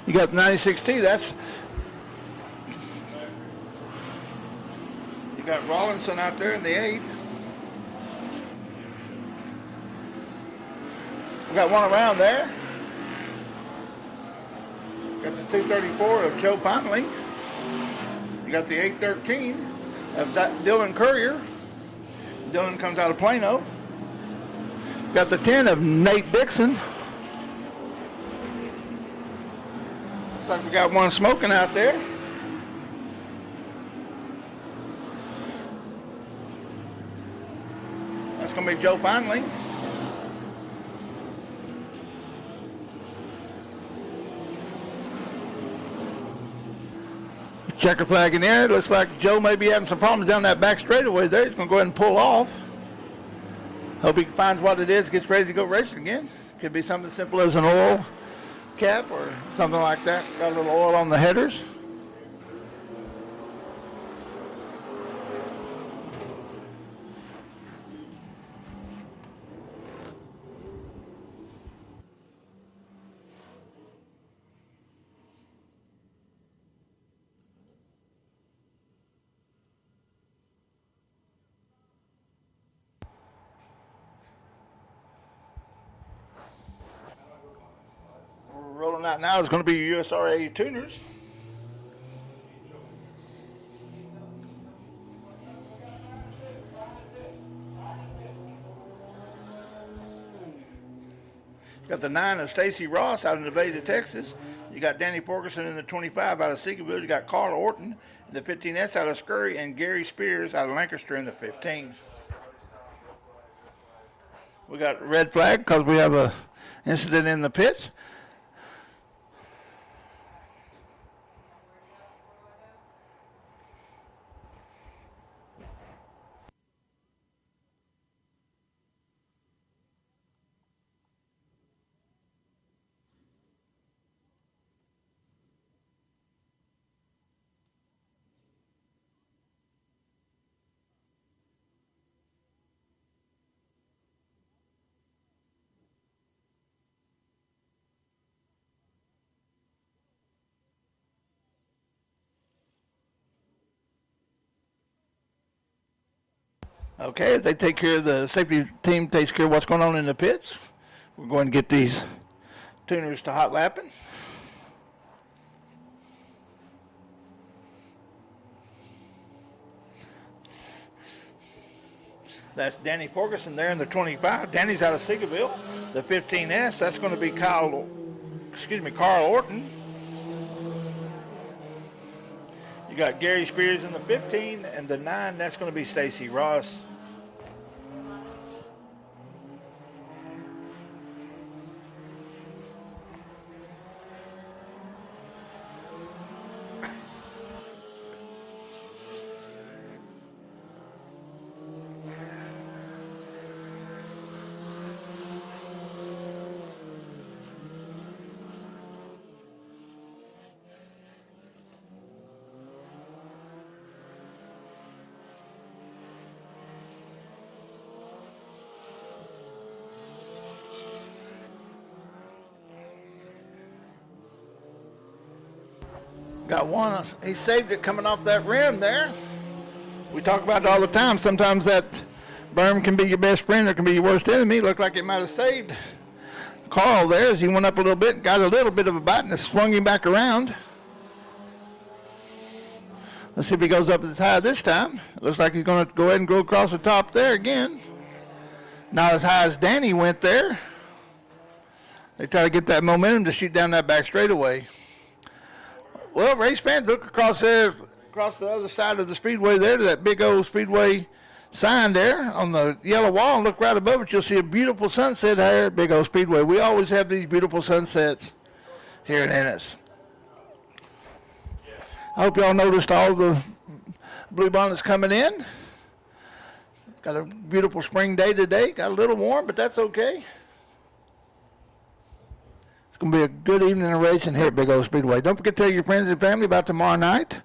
You got the 96T. That's you got Rawlinson out there in the 8. We got one around there. Got the 234 of Joe Pontley. You got the 813 of Dylan Courier. Dylan comes out of Plano. Got the 10 of Nate Dixon. Looks like we got one smoking out there. That's going to be Joe Pontley. Checker flag in there. It looks like Joe may be having some problems down that back straightaway there. He's going to go ahead and pull off. Hope he finds what it is, gets ready to go racing again. Could be something as simple as an oil cap or something like that. Got a little oil on the headers. Rolling out now is going to be your USRA tuners. You got the 9 of Stacy Ross out in Nevada, Texas. You got Danny Porgerson in the 25 out of Seagoville. You got Carl Orton in the 15S out of Scurry, and Gary Spears out of Lancaster in the 15. We got red flag because we have a incident in the pits. Okay, as they take care of the safety team, takes care of what's going on in the pits. We're going to get these tuners to hot lapping. That's Danny Ferguson there in the 25. Danny's out of Seagoville. The 15S, that's going to be Carl Orton. You got Gary Spears in the 15, and the 9, that's going to be Stacy Ross. Got one, he saved it coming off that rim there. We talk about it all the time. Sometimes that berm can be your best friend or can be your worst enemy. Looked like it might have saved Carl there as he went up a little bit, got a little bit of a bite, and it swung him back around. Let's see if he goes up as high this time. It looks like he's going to go ahead and go across the top there again. Not as high as Danny went there. They try to get that momentum to shoot down that back straightaway. Well, race fans, look across there, across the other side of the Speedway there to that big old Speedway sign there on the yellow wall, and look right above it. You'll see a beautiful sunset here at Big O Speedway. We always have these beautiful sunsets here in Ennis. I hope y'all noticed all the blue bonnets coming in. Got a beautiful spring day today. Got a little warm, but that's okay. It's going to be a good evening of racing here at Big O Speedway. Don't forget to tell your friends and family about tomorrow night.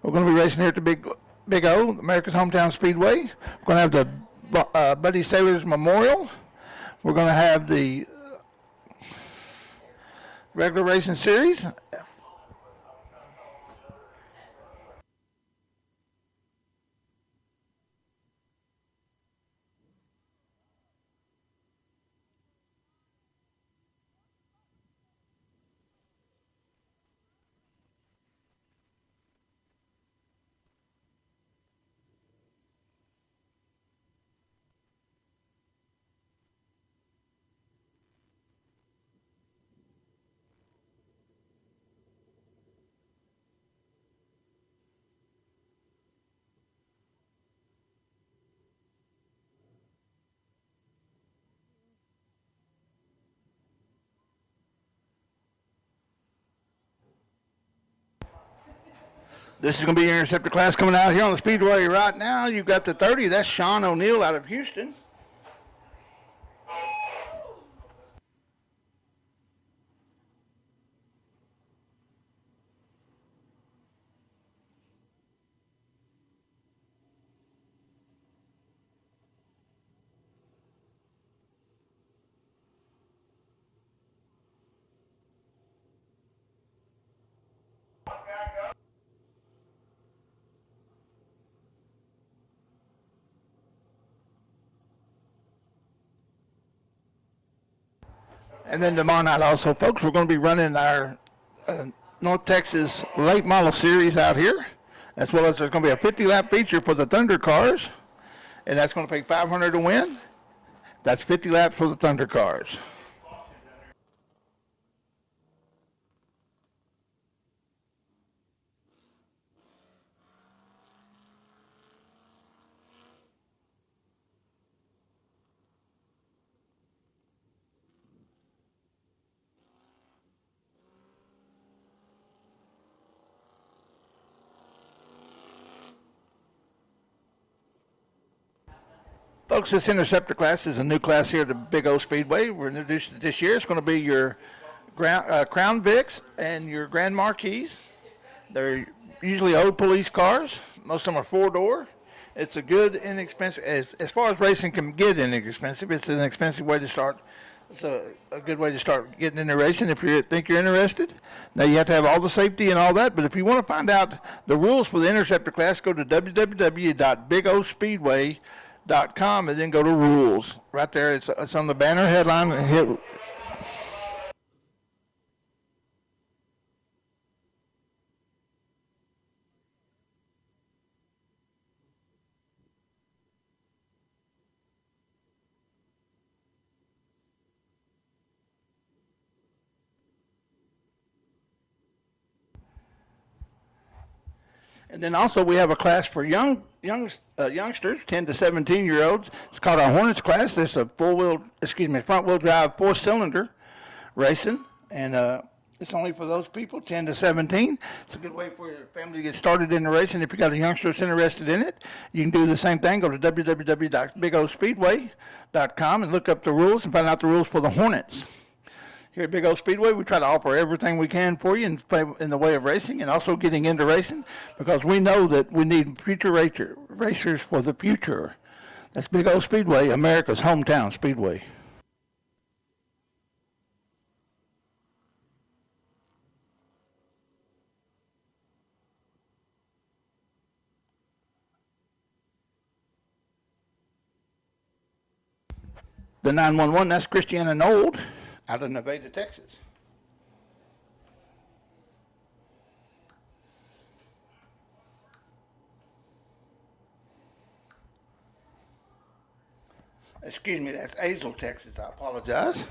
We're going to be racing here at the Big O, America's Hometown Speedway. We're going to have the Buddy Sailors Memorial. We're going to have the regular racing series, This is going to be your interceptor class coming out here on the Speedway right now. You've got the 30. That's Sean O'Neill out of Houston. And then tomorrow night also, folks, we're going to be running our North Texas late model series out here, as well as there's going to be a 50-lap feature for the Thunder cars, and that's going to pay $500 to win. That's 50 laps for the Thunder cars. Folks, this interceptor class is a new class here at the Big O Speedway. We're introduced it this year. It's going to be your Crown Vics and your Grand Marquis. They're usually old police cars. Most of them are four-door. It's a good, inexpensive, as far as racing can get inexpensive, it's an expensive way to start. It's a good way to start getting into racing if you think you're interested. Now, you have to have all the safety and all that, but if you want to find out the rules for the interceptor class, go to www.bigospeedway.com and then go to rules. Right there, it's on the banner headline. Hit. And then also we have a class for youngsters, 10 to 17-year-olds. It's called our Hornets class. There's a front-wheel drive, four-cylinder racing, and it's only for those people, 10 to 17. It's a good way for your family to get started in the racing. If you got a youngster that's interested in it, you can do the same thing. Go to www.bigospeedway.com and look up the rules and find out the rules for the Hornets. Here at Big O Speedway, we try to offer everything we can for you in the way of racing and also getting into racing, because we know that we need future racers for the future. That's Big O Speedway, America's hometown speedway. The 911, that's Christiana Nold out of Nevada, Texas. Excuse me, that's Azle, Texas. I apologize.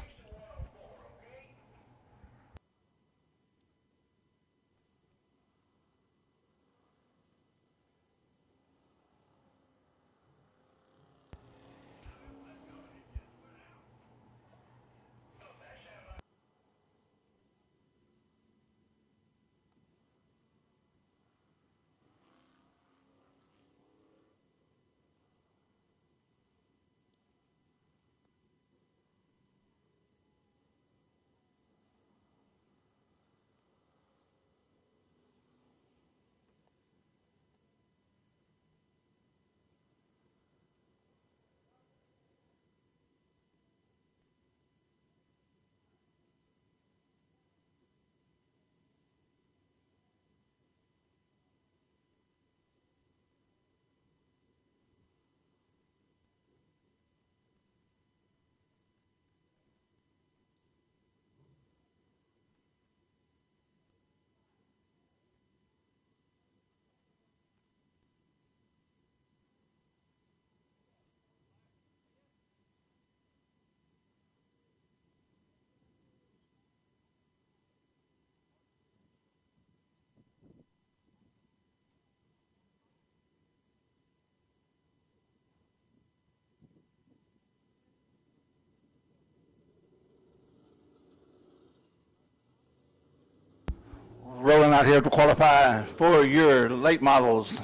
Going out here to qualify for your late models.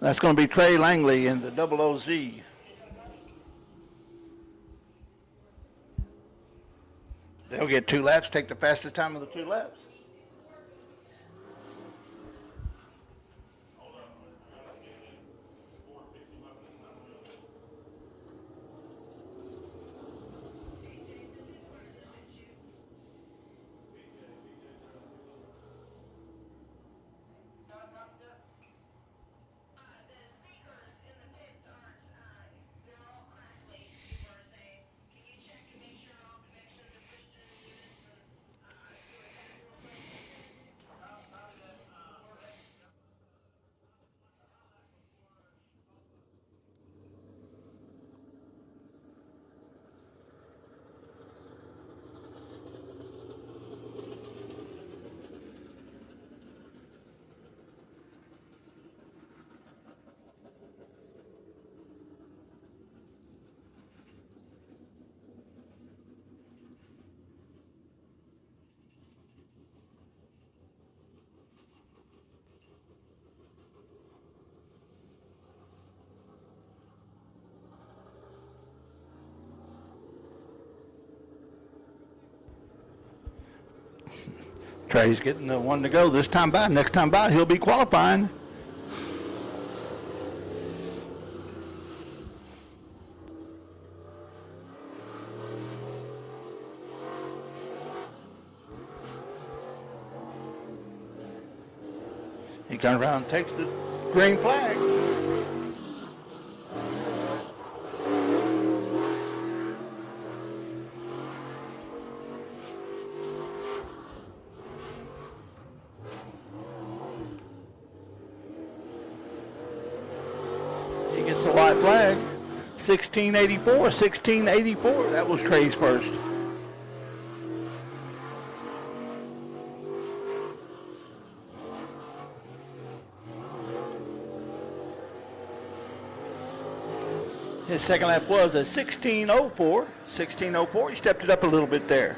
That's going to be Trey Langley in the 00Z. They'll get 2 laps, take the fastest time of the 2 laps. Trey's getting the one to go this time by. Next time by, he'll be qualifying. He comes around and takes the green flag. He gets the white flag. 1684, 1684. That was Trey's first. His second lap was a 1604. 1604, he stepped it up a little bit there.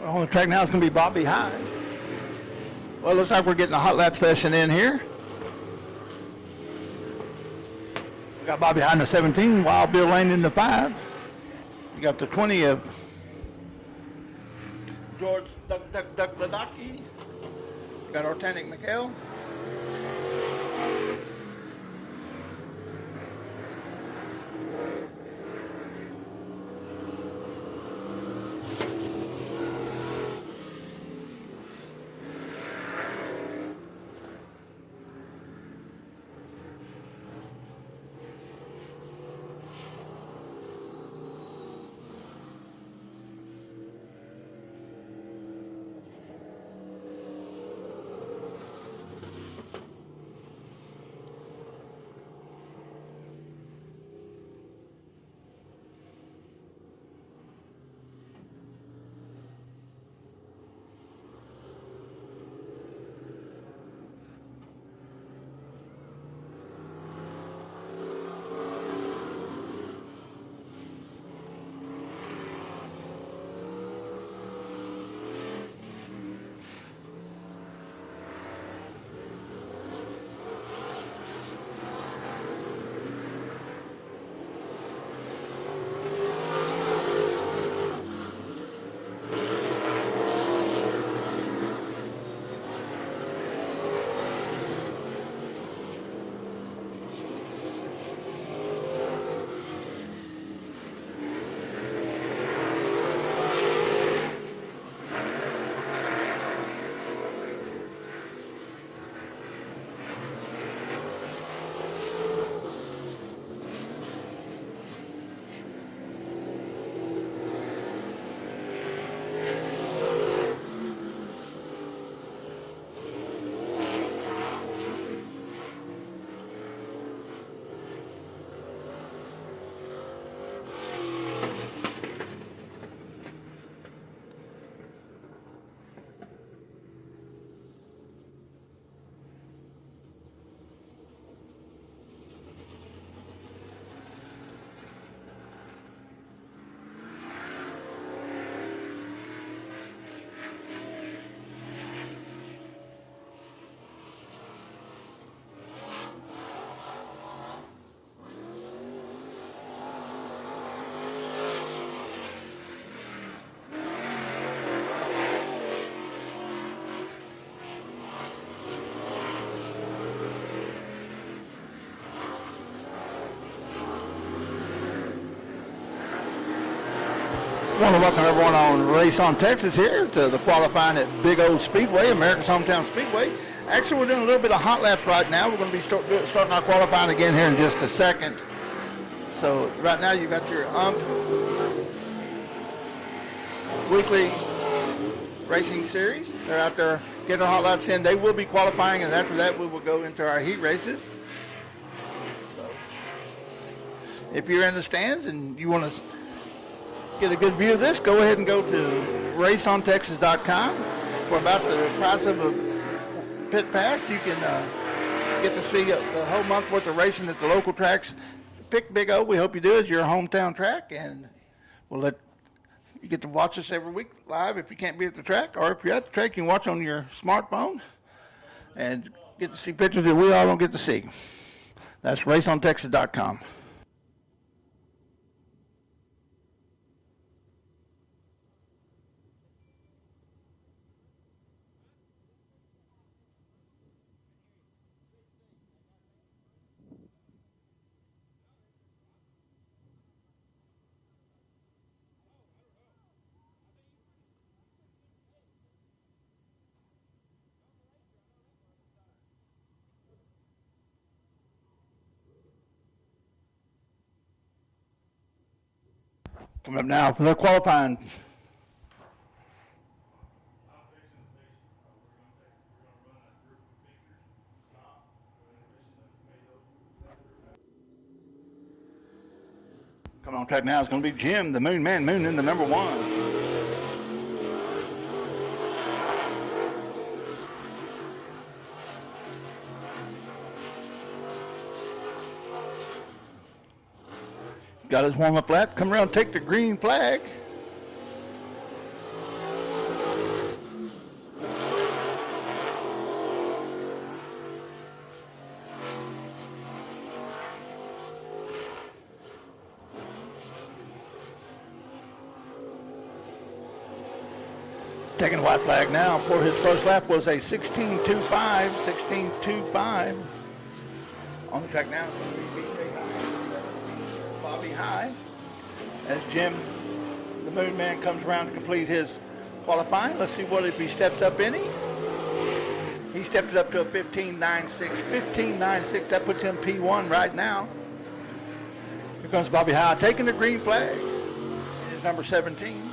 On the track now, it's going to be Bobby Hyde. Well, it looks like we're getting a hot lap session in here. We got Bobby Hyde in the 17, Wild Bill Lane in the 5. You got the 20 of George Duck Ladaki. You got Ortanic McHale. want to welcome everyone on Race on Texas here to the qualifying at Big O Speedway, America's hometown speedway. Actually, we're doing a little bit of hot laps right now. We're going to be starting our qualifying again here in just a second. So right now you've got your weekly racing series. They're out there getting their hot laps in. They will be qualifying, and after that we will go into our heat races. So if you're in the stands and you want to get a good view of this, go ahead and go to raceontexas.com. For about the price of a pit pass, you can get to see the whole month worth of racing at the local tracks. Pick Big O. We hope you do. It's your hometown track, and we'll let you get to watch us every week live if you can't be at the track, or if you're at the track, you can watch on your smartphone and get to see pictures that we all don't get to see. That's raceontexas.com. Coming up now for the qualifying. Coming on track now is going to be Jim, the Moon Man, Moon in the number 1. Got his warm-up lap. Come around, take the green flag. Taking the white flag now for his first lap was a 16.25. On the track now is going to be Bobby High, as Jim, the Moon Man, comes around to complete his qualifying. Let's see what if he steps up any. He stepped it up to a 15.96. 15.96, that puts him P1 right now. Here comes Bobby High taking the green flag. It is number 17.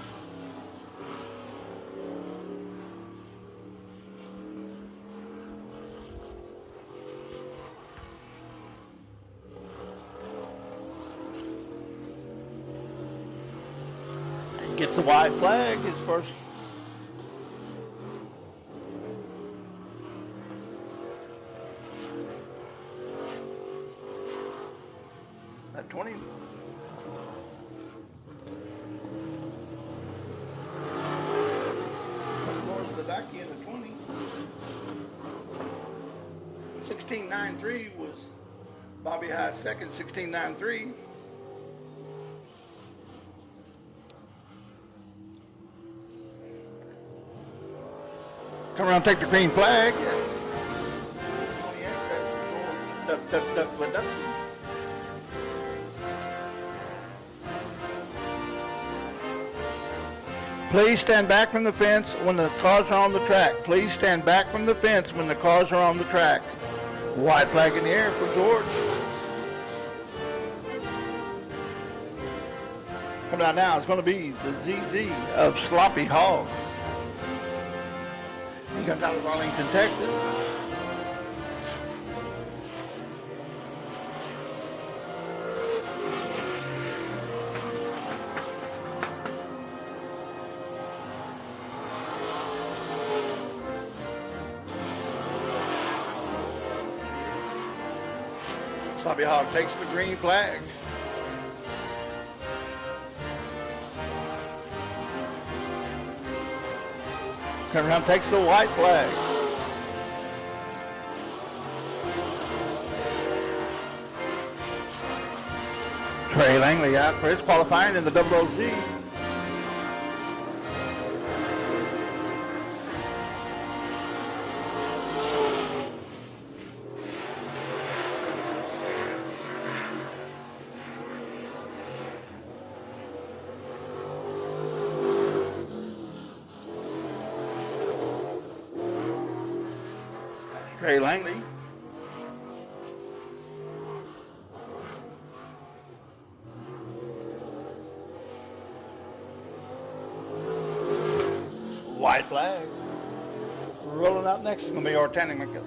Gets the white flag, his first. At 20. North Slovakia in the 20. 16.93 was Bobby High's second, 16.93. Come around, take the green flag. Please stand back from the fence when the cars are on the track. Please stand back from the fence when the cars are on the track. White flag in the air for George. Coming out now is going to be the ZZ of Sloppy Hog. He comes out of Arlington, Texas. Sloppy Hog takes the green flag. Comes around, takes the white flag. Trey Langley out for his qualifying in the OOZ. Trey Langley. White flag. Rolling out next is going to be Ortani McGill.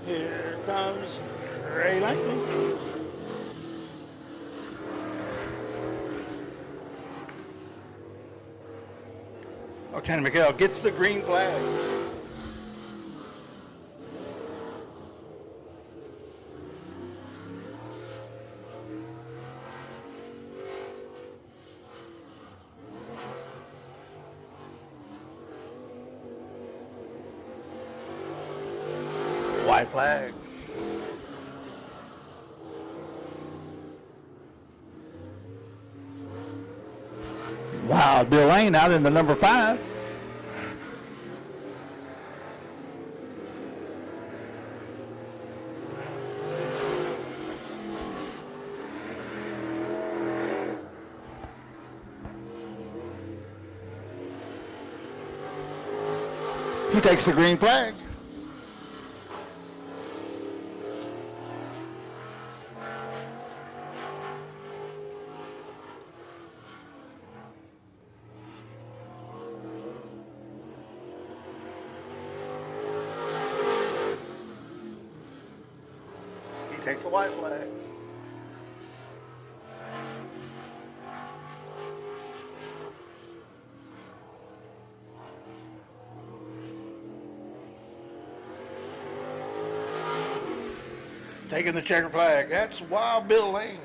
Here comes Trey Langley. Ortani McGill gets the green flag. White flag. Wow, Bill Lane out in the number 5. He takes the green flag. Takes the white flag. Taking the checker flag. That's Wild Bill Lane.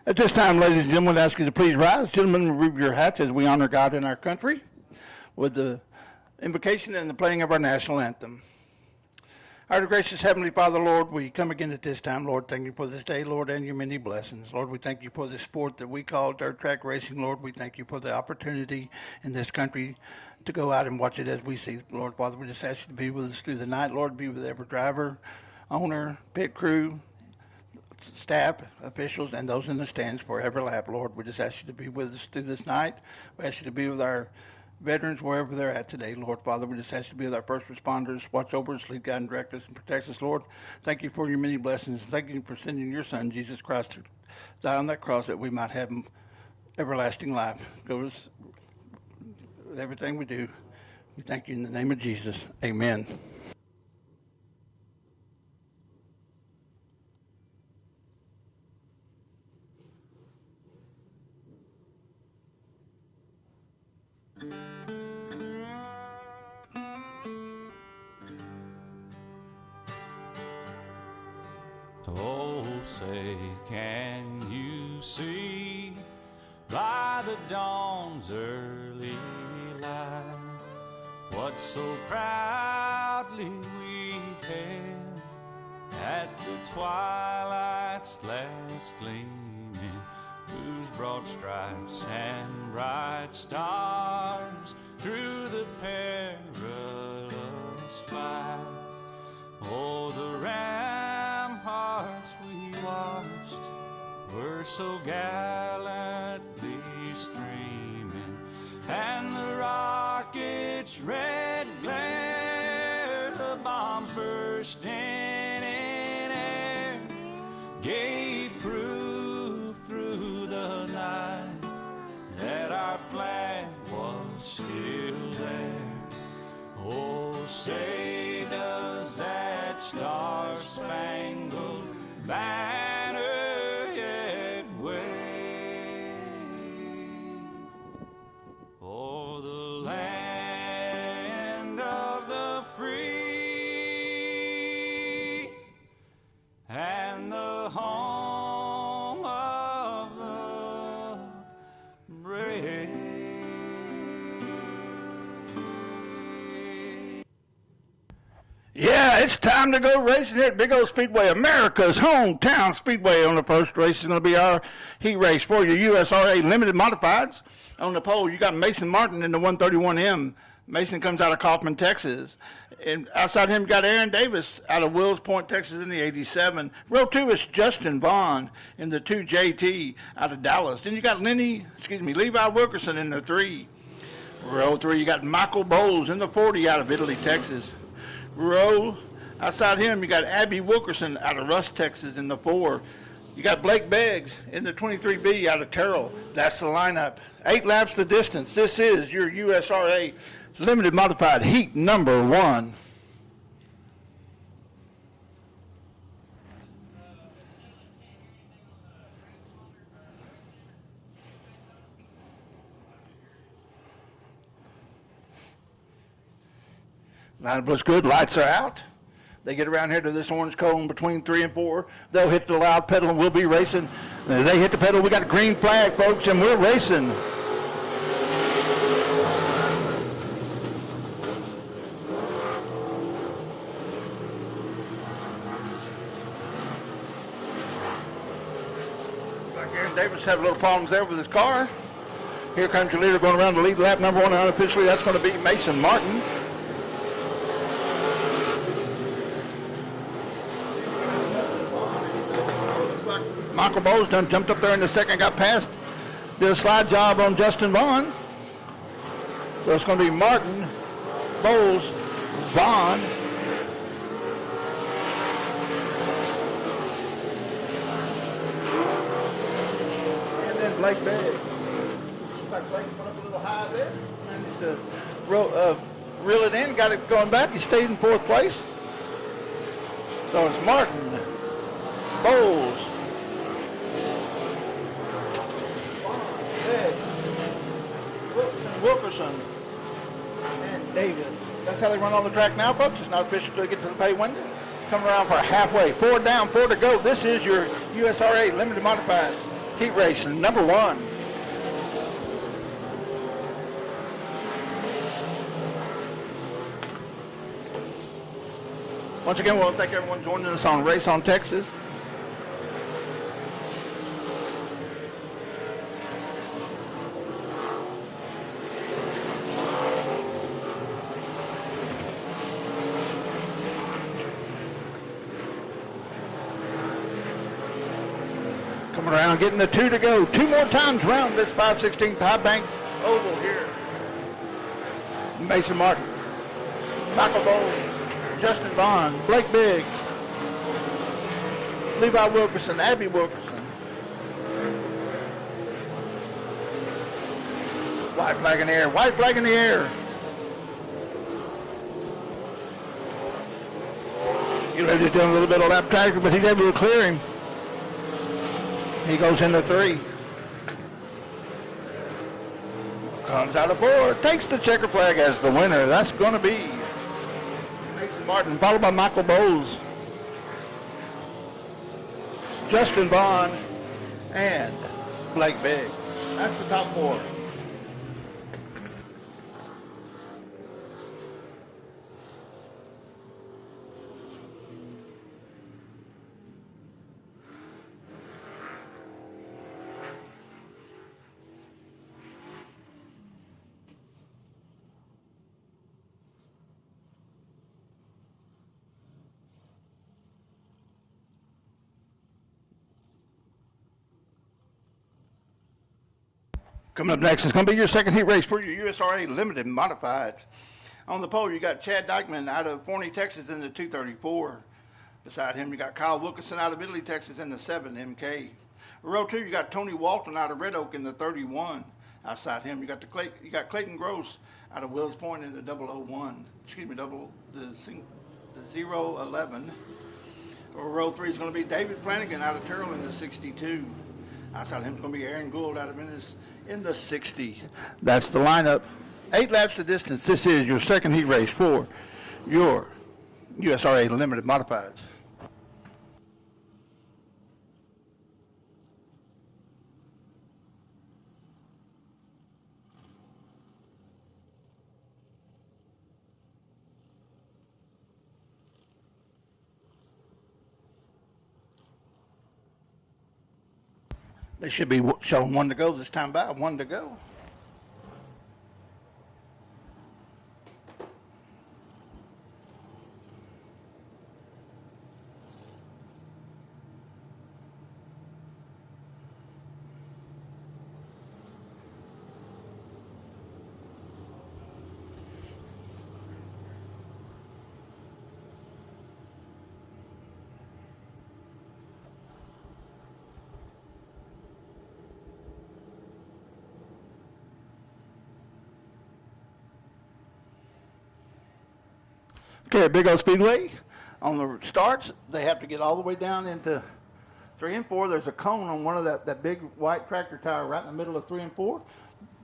At this time, ladies and gentlemen, I ask you to please rise. Gentlemen, remove your hats as we honor God in our country with the invocation and the playing of our national anthem. Our gracious Heavenly Father, Lord, we come again at this time, Lord. Thank you for this day, Lord, and your many blessings. Lord, we thank you for the sport that we call dirt track racing. Lord, we thank you for the opportunity in this country to go out and watch it as we see. Lord, Father, we just ask you to be with us through the night. Lord, be with every driver, owner, pit crew, staff, officials, and those in the stands for every lap. Lord, we just ask you to be with us through this night. We ask you to be with our veterans wherever they're at today. Lord, Father, we just ask you to be with our first responders. Watch over us, lead, guide, and direct us, and protect us, Lord. Thank you for your many blessings. Thank you for sending your Son, Jesus Christ, to die on that cross that we might have everlasting life. Go with everything we do. We thank you in the name of Jesus. Amen. Oh, say, can you see by the dawn's early light what so proudly we hailed at the twilight's last gleaming, whose broad stripes and bright stars through the perilous fight? Oh, the ramparts we watched were so gallantly streaming, and the rockets' red glare, the bombs bursting in air, gave proof through the night that our flag was still there. Oh, say does that star-spangled banner yet wave o'er the land of the free? Yeah, it's time to go racing here at Big Old Speedway, America's hometown speedway. On the first race is going to be our heat race for your USRA Limited Modifieds. On the pole, you got Mason Martin in the 131M. Mason comes out of Kaufman, Texas. And outside him, you got Aaron Davis out of Wills Point, Texas in the 87. Row 2 is Justin Vaughn in the 2JT out of Dallas. Then you got Levi Wilkerson in the 3. Row 3, you got Michael Bowles in the 40 out of Italy, Texas. Row outside him, you got Abby Wilkerson out of Rusk, Texas in the 4. You got Blake Beggs in the 23B out of Terrell. That's the lineup. 8 laps the distance. This is your USRA Limited Modified Heat number 1. Lineup looks good. Lights are out. They get around here to this orange cone between 3 and 4. They'll hit the loud pedal and we'll be racing. They hit the pedal. We got a green flag, folks, and we're racing. Like Aaron Davis had a little problems there with his car. Here comes your leader going around the lead lap number 1 unofficially. That's going to be Mason Martin. Michael Bowles done jumped up there in the second, got past, did a slide job on Justin Vaughn. So it's going to be Martin, Bowles, Vaughn. And then Blake Begg. Looks like Blake went up a little high there. Managed to reel it in, got it going back. He stayed in 4th place. So it's Martin, Bowles, Wilkerson, and Davis. That's how they run on the track now, folks. It's not official until they get to the pay window. Coming around for halfway. 4 down, 4 to go. This is your USRA Limited Modified Heat Race number 1. Once again, we want to thank everyone joining us on Race on Texas. Coming around, getting the 2 to go. 2 more times around this 5/16 High Bank Oval here. Mason Martin, Michael Bowles, Justin Vaughn, Blake Biggs, Levi Wilkerson, Abby Wilkerson. White flag in the air, white flag in the air. He's just doing a little bit of lap traffic, but he's able to clear him. He goes into 3. Comes out of 4. Takes the checker flag as the winner. That's going to be Mason Martin, followed by Michael Bowles, Justin Vaughn, and Blake Biggs. That's the top 4. Coming up next is going to be your second heat race for your USRA Limited Modifieds. On the pole, you got Chad Dykeman out of Forney, Texas in the 234. Beside him, you got Kyle Wilkerson out of Italy, Texas in the 7 MK. Row 2, you got Tony Walton out of Red Oak in the 31. Outside him, you got Clayton Gross out of Wills Point in the 001. The 011. Row 3 is going to be David Flanagan out of Terrell in the 62. Outside him is going to be Aaron Gould out of Ennis in the 60. That's the lineup. 8 laps the distance. This is your second heat race for your USRA Limited Modifieds. They should be showing one to go this time by, one to go. Okay, big old Speedway. On the starts, they have to get all the way down into 3 and 4. There's a cone on one of that big white tractor tire right in the middle of 3 and 4.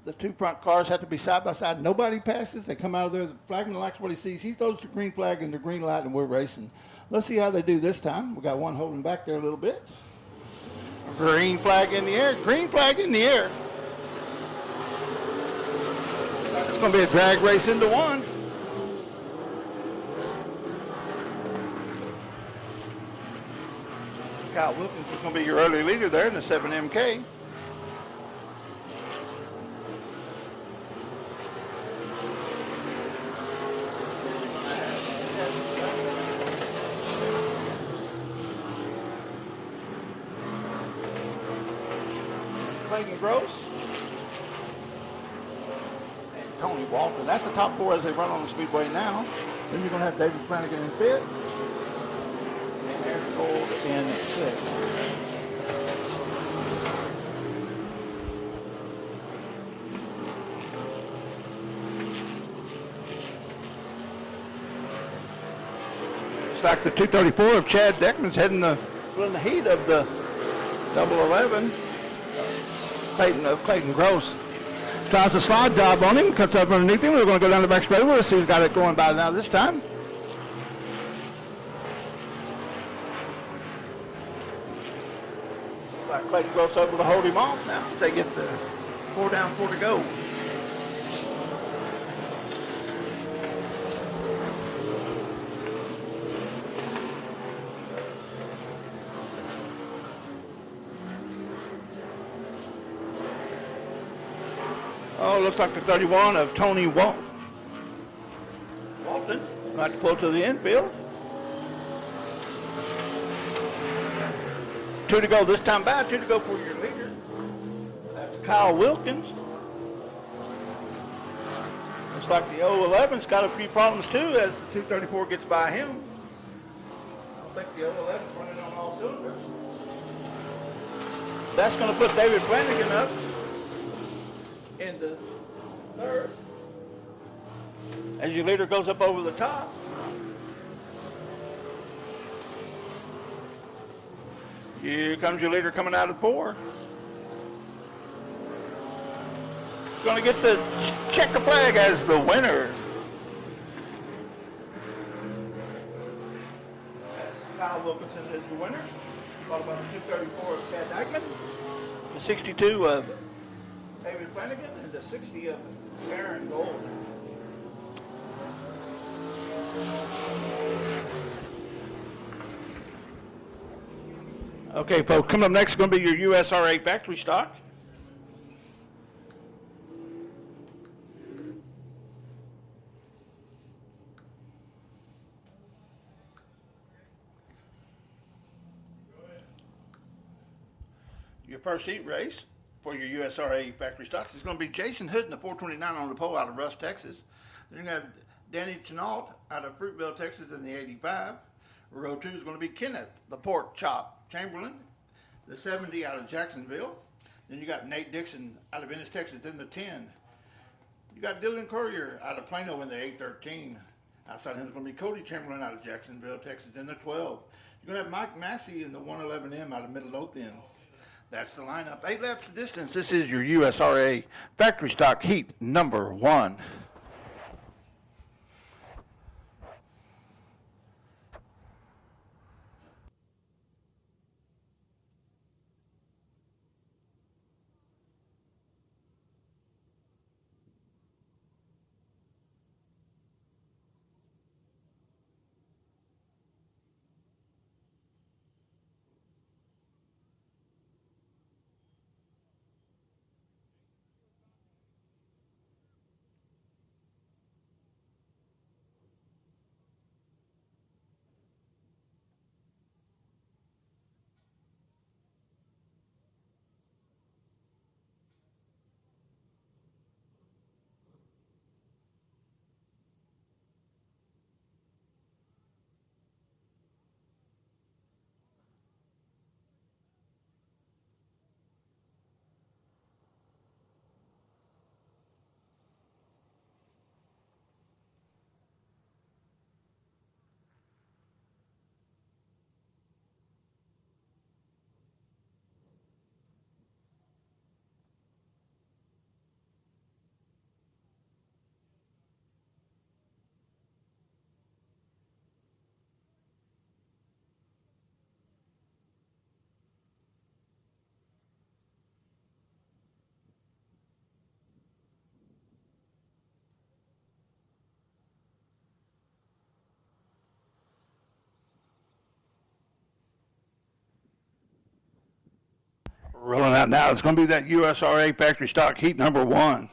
The two front cars have to be side by side. Nobody passes. They come out of there. The flagman likes what he sees. He throws the green flag and the green light, and we're racing. Let's see how they do this time. We got one holding back there a little bit. Green flag in the air. Green flag in the air. It's going to be a drag race into one. Kyle Wilkins is going to be your early leader there in the 7MK. Clayton Gross and Tony Walker. That's the top 4 as they run on the Speedway now. Then you're going to have David Flanagan in 5th. Aaron Gold in 6th. It's like the 234 of Chad Deckman's heading in the heat of the 011. Clayton Gross tries a slide job on him, cuts up underneath him. We're going to go down the back straight. We'll see who's got it going by now this time. Clayton Gross able to hold him off now as they get the 4 down, 4 to go. Oh, looks like the 31 of Tony Walton. Right close to the infield. 2 to go this time by, 2 to go for your leader. That's Kyle Wilkins. Looks like the 011's got a few problems too as the 234 gets by him. I don't think the 011's running on all cylinders. That's going to put David Flanagan up in the 3rd. As your leader goes up over the top. Here comes your leader coming out of 4. Going to get the checker flag as the winner. As Kyle Wilkinson is the winner. Followed by the 234 of Chad Dykeman. The 62 of David Flanagan and the 60 of Aaron Gold. Okay, folks, coming up next is going to be your USRA factory stock. Your first heat race for your USRA factory stocks is going to be Jason Hood in the 429 on the pole out of Russ, Texas. Then you're going to have Danny Chenault out of Fruitville, Texas in the 85. Row 2 is going to be Kenneth, the pork chop Chamberlain, the 70 out of Jacksonville. Then you got Nate Dixon out of Ennis, Texas in the 10. You got Dylan Courier out of Plano in the 813. Outside him is going to be Cody Chamberlain out of Jacksonville, Texas in the 12. You're going to have Mike Massey in the 111M out of Middle Lothian. That's the lineup. 8 laps of distance. This is your USRA factory stock heat number 1. Rolling out now. It's going to be that USRA factory stock heat number 1.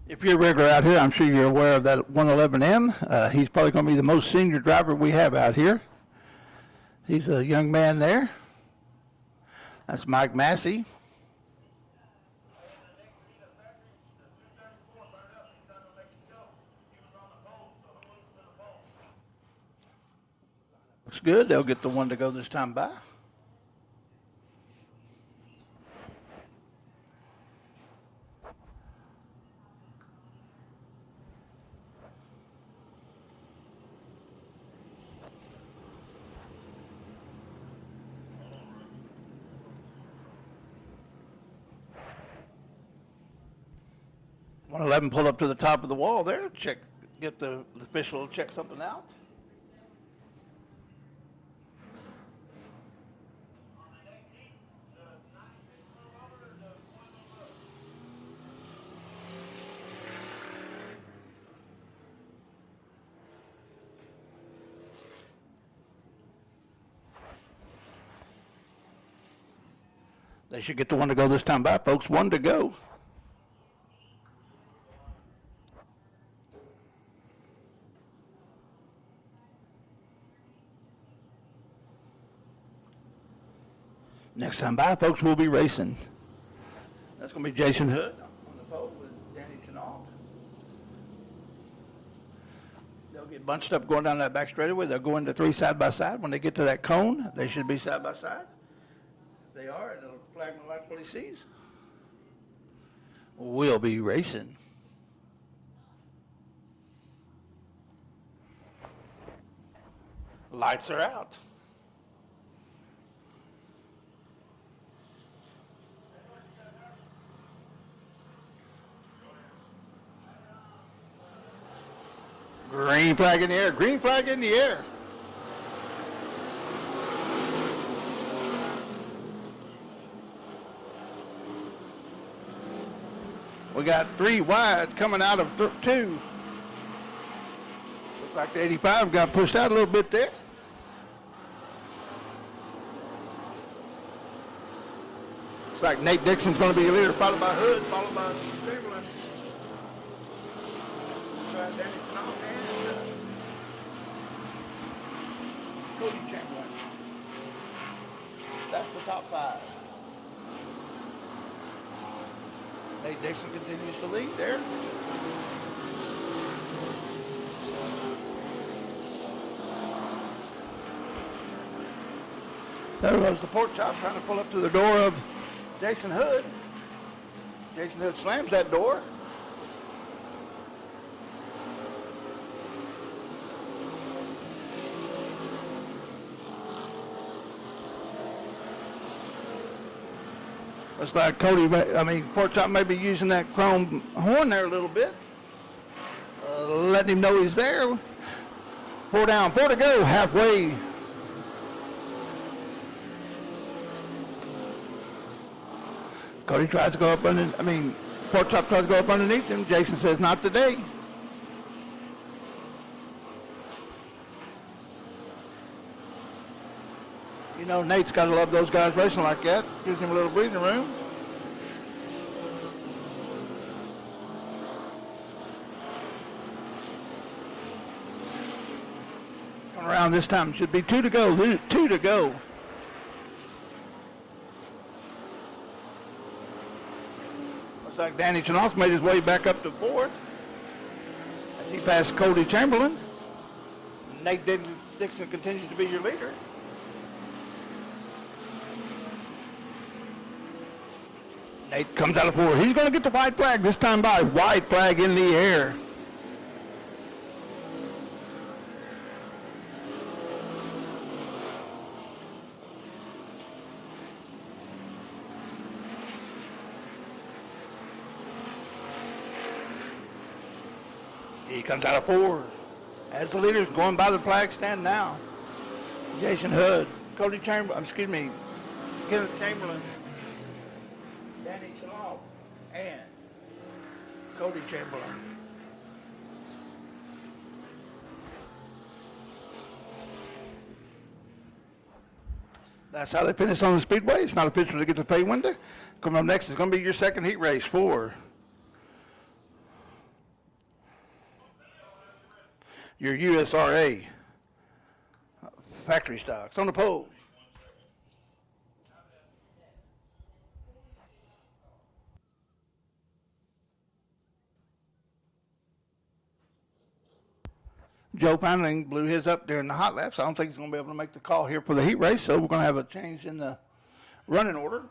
If you're a regular out here, I'm sure you're aware of that 111M. He's probably going to be the most senior driver we have out here. He's a young man there. That's Mike Massey. Looks good. They'll get the one to go this time by. One 11 pull up to the top of the wall there. Check, get the official check something out. They should get the one to go this time by, folks. One to go. Next time by, folks, we'll be racing. That's going to be Jason Hood on the pole with Danny Chenault. They'll get bunched up going down that back straightaway. They'll go into 3 side by side. When they get to that cone, they should be side by side. If they are, and it'll flag him like what he sees. We'll be racing. Lights are out. Green flag in the air. Green flag in the air. We got 3 wide coming out of 2. Looks like the 85 got pushed out a little bit there. Looks like Nate Dixon's going to be a leader, followed by Hood, followed by Chamberlain. Danny Chenault and Cody Chamberlain. That's the top 5. Nate Dixon continues to lead there. There goes the pork chop trying to pull up to the door of Jason Hood. Jason Hood slams that door. Looks like Pork Chop may be using that chrome horn there a little bit. Letting him know he's there. 4 down, 4 to go, halfway. Cody tries to go up Pork Chop tries to go up underneath him. Jason says, not today. You know, Nate's got to love those guys racing like that. Gives him a little breathing room. Coming around this time, should be 2 to go. 2 to go. Looks like Danny Chenault made his way back up to 4th as he passed Cody Chamberlain. Nate Dixon continues to be your leader. Nate comes out of 4. He's going to get the white flag this time by. White flag in the air. He comes out of 4. As the leader going by the flag stand now. Jason Hood, Cody Chamberlain, excuse me, Kenneth Chamberlain, Danny Chalal, and Cody Chamberlain. That's how they finish on the Speedway. It's not official to get the pay window. Coming up next is going to be your second heat race for your USRA factory stocks. On the pole, Joe Pounding blew his up during the hot laps. I don't think he's going to be able to make the call here for the heat race, so we're going to have a change in the running order.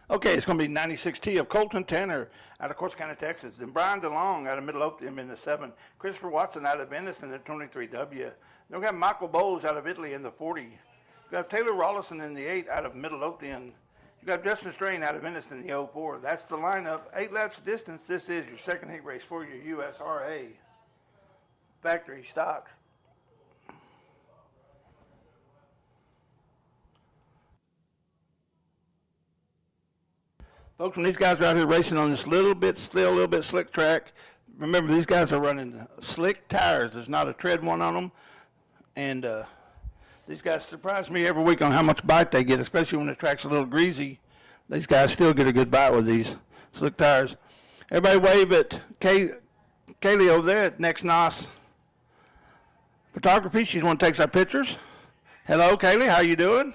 Okay, it's going to be 96T of Colton Tanner out of Corsicana, Texas. Then Brian DeLong out of Midlothian in the 7. Christopher Watson out of Venice in the 23W. Then we got Michael Bowles out of Italy in the 40. You got Taylor Rollison in the 8 out of Midlothian. You got Justin Strain out of Venice in the 04. That's the lineup. 8 laps distance. This is your second heat race for your USRA factory stocks. Folks, when these guys are out here racing on this little bit slick track, remember these guys are running slick tires. There's not a tread one on them. And these guys surprise me every week on how much bite they get, especially when the track's a little greasy. These guys still get a good bite with these slick tires. Everybody wave at Kaylee over there at Next NOS Photography. She's the one who takes our pictures. Hello, Kaylee. How you doing?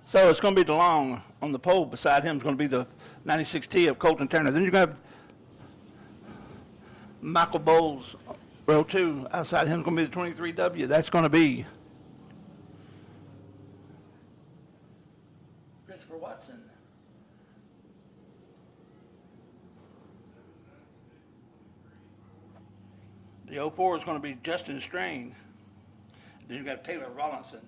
So it's going to be DeLong on the pole. Beside him is going to be the 96T of Colton Turner. Then you're going to have Michael Bowles, row 2. Outside him is going to be the 23W. That's going to be Christopher Watson. The 04 is going to be Justin Strain. Then you've got Taylor Rollinson.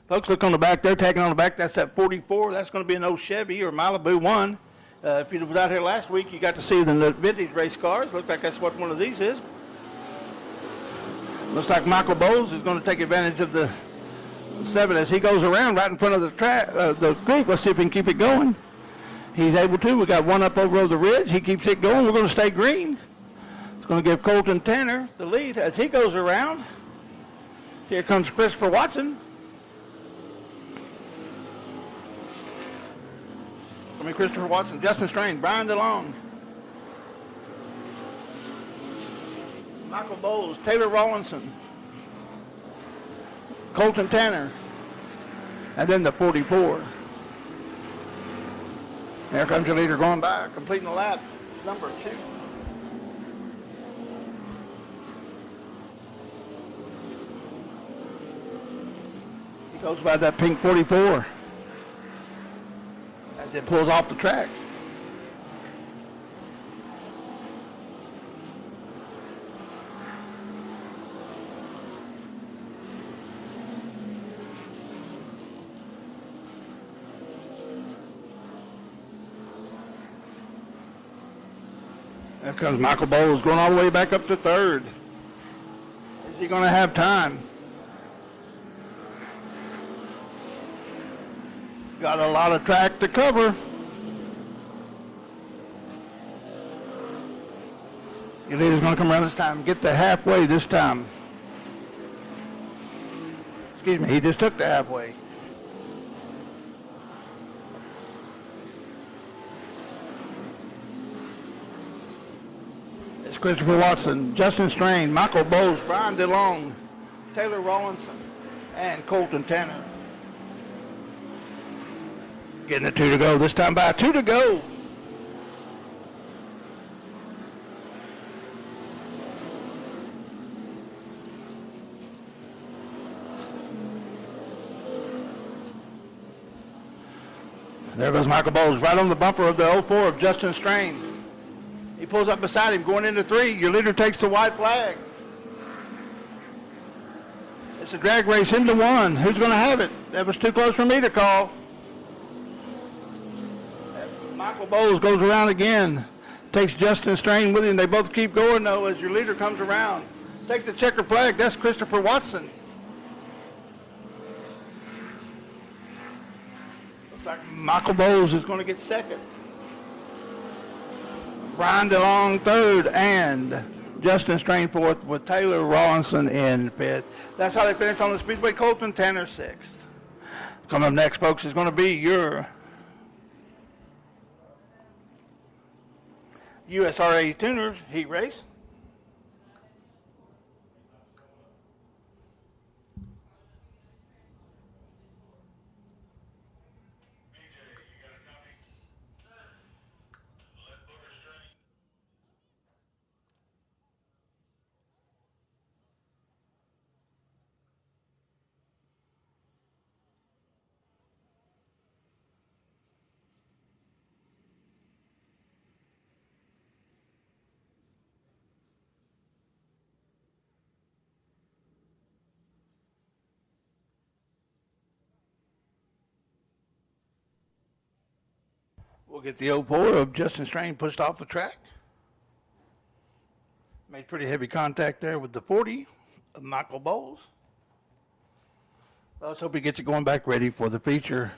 Folks, look on the back. They're tagging on the back. That's that 44. That's going to be an old Chevy or Malibu 1. If you was out here last week, you got to see the vintage race cars. Looks like that's what one of these is. Looks like Michael Bowles is going to take advantage of the 7 as he goes around right in front of the track, the group. Let's see if we can keep it going. He's able to. We got one up over the ridge. He keeps it going. We're going to stay green. It's going to give Colton Tanner the lead as he goes around. Here comes Christopher Watson. Christopher Watson, Justin Strain, Brian DeLong, Michael Bowles, Taylor Rollinson, Colton Tanner, and then the 44. There comes your leader going by, completing the lap, number 2. He goes by that pink 44. As it pulls off the track. There comes Michael Bowles going all the way back up to 3rd. Is he going to have time? Got a lot of track to cover. Your leader's going to come around this time and get to halfway this time. Excuse me, he just took the halfway. It's Christopher Watson, Justin Strain, Michael Bowles, Brian DeLong, Taylor Rollinson, and Colton Tanner. Getting a 2 to go. This time by a 2 to go. There goes Michael Bowles right on the bumper of the 04 of Justin Strain. He pulls up beside him going into 3. Your leader takes the white flag. It's a drag race into 1. Who's going to have it? That was too close for me to call. Michael Bowles goes around again. Takes Justin Strain with him. They both keep going, though, as your leader comes around. Take the checker flag. That's Christopher Watson. Looks like Michael Bowles is going to get second. Brian DeLong third, and Justin Strain fourth, with Taylor Rawlinson in fifth. That's how they finished on the Speedway. Colton Tanner sixth. Coming up next, folks, is going to be your USRA Tuners heat race. We'll get the 04 of Justin Strain pushed off the track. Made pretty heavy contact there with the 40 of Michael Bowles. Let's hope he gets it going back ready for the feature.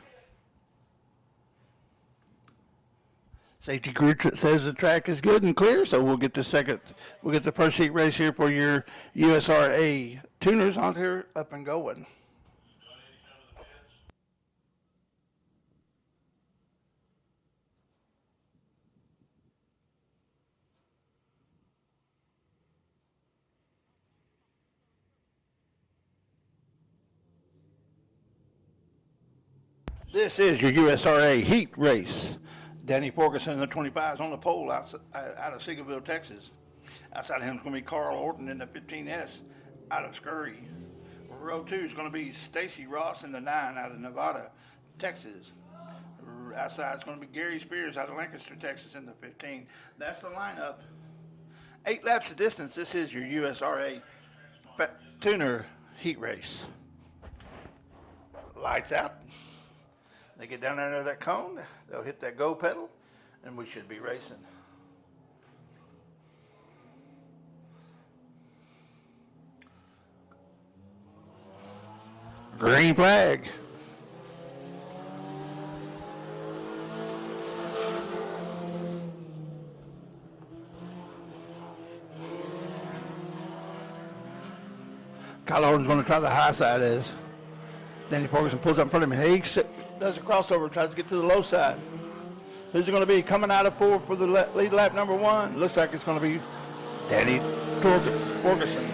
Safety crew says the track is good and clear, so we'll get the first heat race here for your USRA Tuners on here up and going. This is your USRA heat race. Danny Ferguson in the 25 is on the pole out of Seagoville, Texas. Outside of him is going to be Carl Orton in the 15S out of Scurry. Row 2 is going to be Stacy Ross in the 9 out of Nevada, Texas. Outside is going to be Gary Spears out of Lancaster, Texas in the 15. That's the lineup. 8 laps of distance. This is your USRA Tuner heat race. Lights out. They get down there under that cone, they'll hit that go pedal, and we should be racing. Green flag. Kyle Horton's going to try the high side as Danny Ferguson pulls up in front of him. He does a crossover, tries to get to the low side. Who's it going to be coming out of 4 for the lead lap number 1? Looks like it's going to be Danny Ferguson.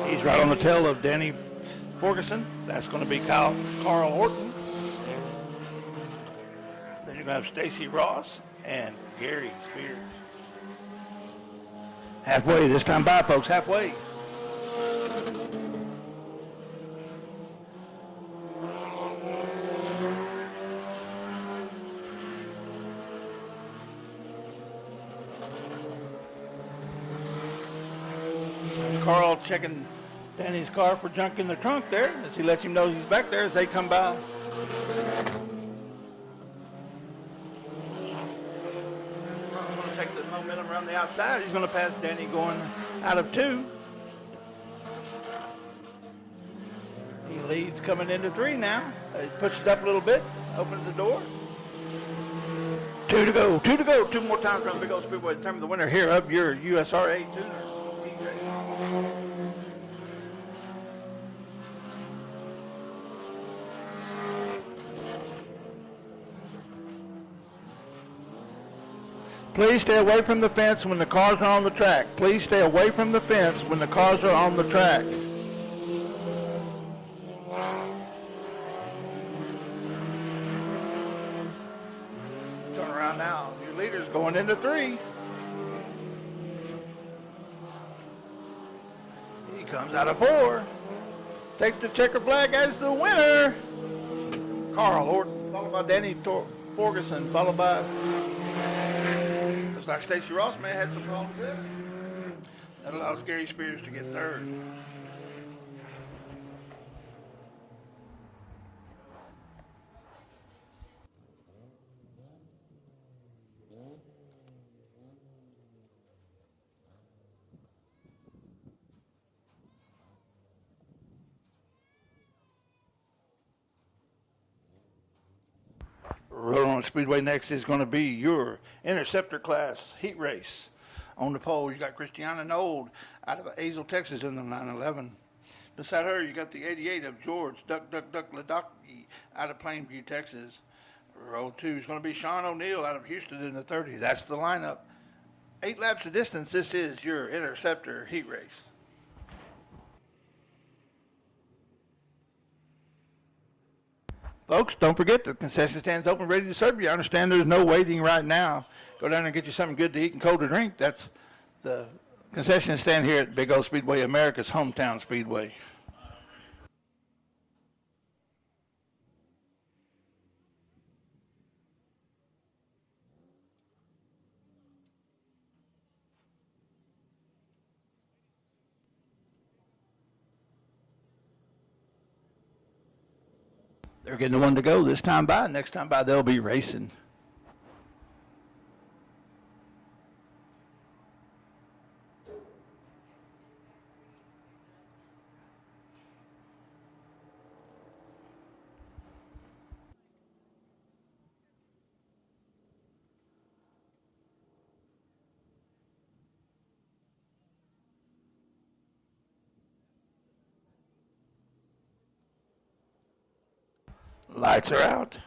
He's right on the tail of Danny Ferguson. That's going to be Carl Orton. Then you're going to have Stacy Ross and Gary Spears. Halfway this time by, folks, halfway. Carl checking Danny's car for junk in the trunk there as he lets him know he's back there as they come by. going to take the momentum around the outside. He's going to pass Danny going out of 2. He leads coming into 3 now. He pushes up a little bit, opens the door. 2 to go, 2 to go. 2 more times around the Big Old Speedway to determine the winner here of your USRA tuner. Please stay away from the fence when the cars are on the track. Please stay away from the fence when the cars are on the track. Turn around now. Your leader's going into 3. He comes out of 4. Takes the checker flag as the winner. Carl Orton, followed by Danny Forgerson, followed by... Looks like Stacy Ross may have had some problems there. That allows Gary Spears to get 3rd. Rolling on Speedway next is going to be your Interceptor class heat race. On the pole, you got Christiana Nold out of Azle, Texas in the 911. Beside her, you got the 88 of George Duck Ladocki out of Plainview, Texas. Row 2 is going to be Sean O'Neill out of Houston in the 30. That's the lineup. 8 laps of distance. This is your Interceptor heat race. Folks, don't forget the concession stand's open, ready to serve you. I understand there's no waiting right now. Go down there and get you something good to eat and cold to drink. That's the concession stand here at Big O Speedway, America's hometown speedway. They're getting the one to go this time by. Next time by, they'll be racing. Lights are out.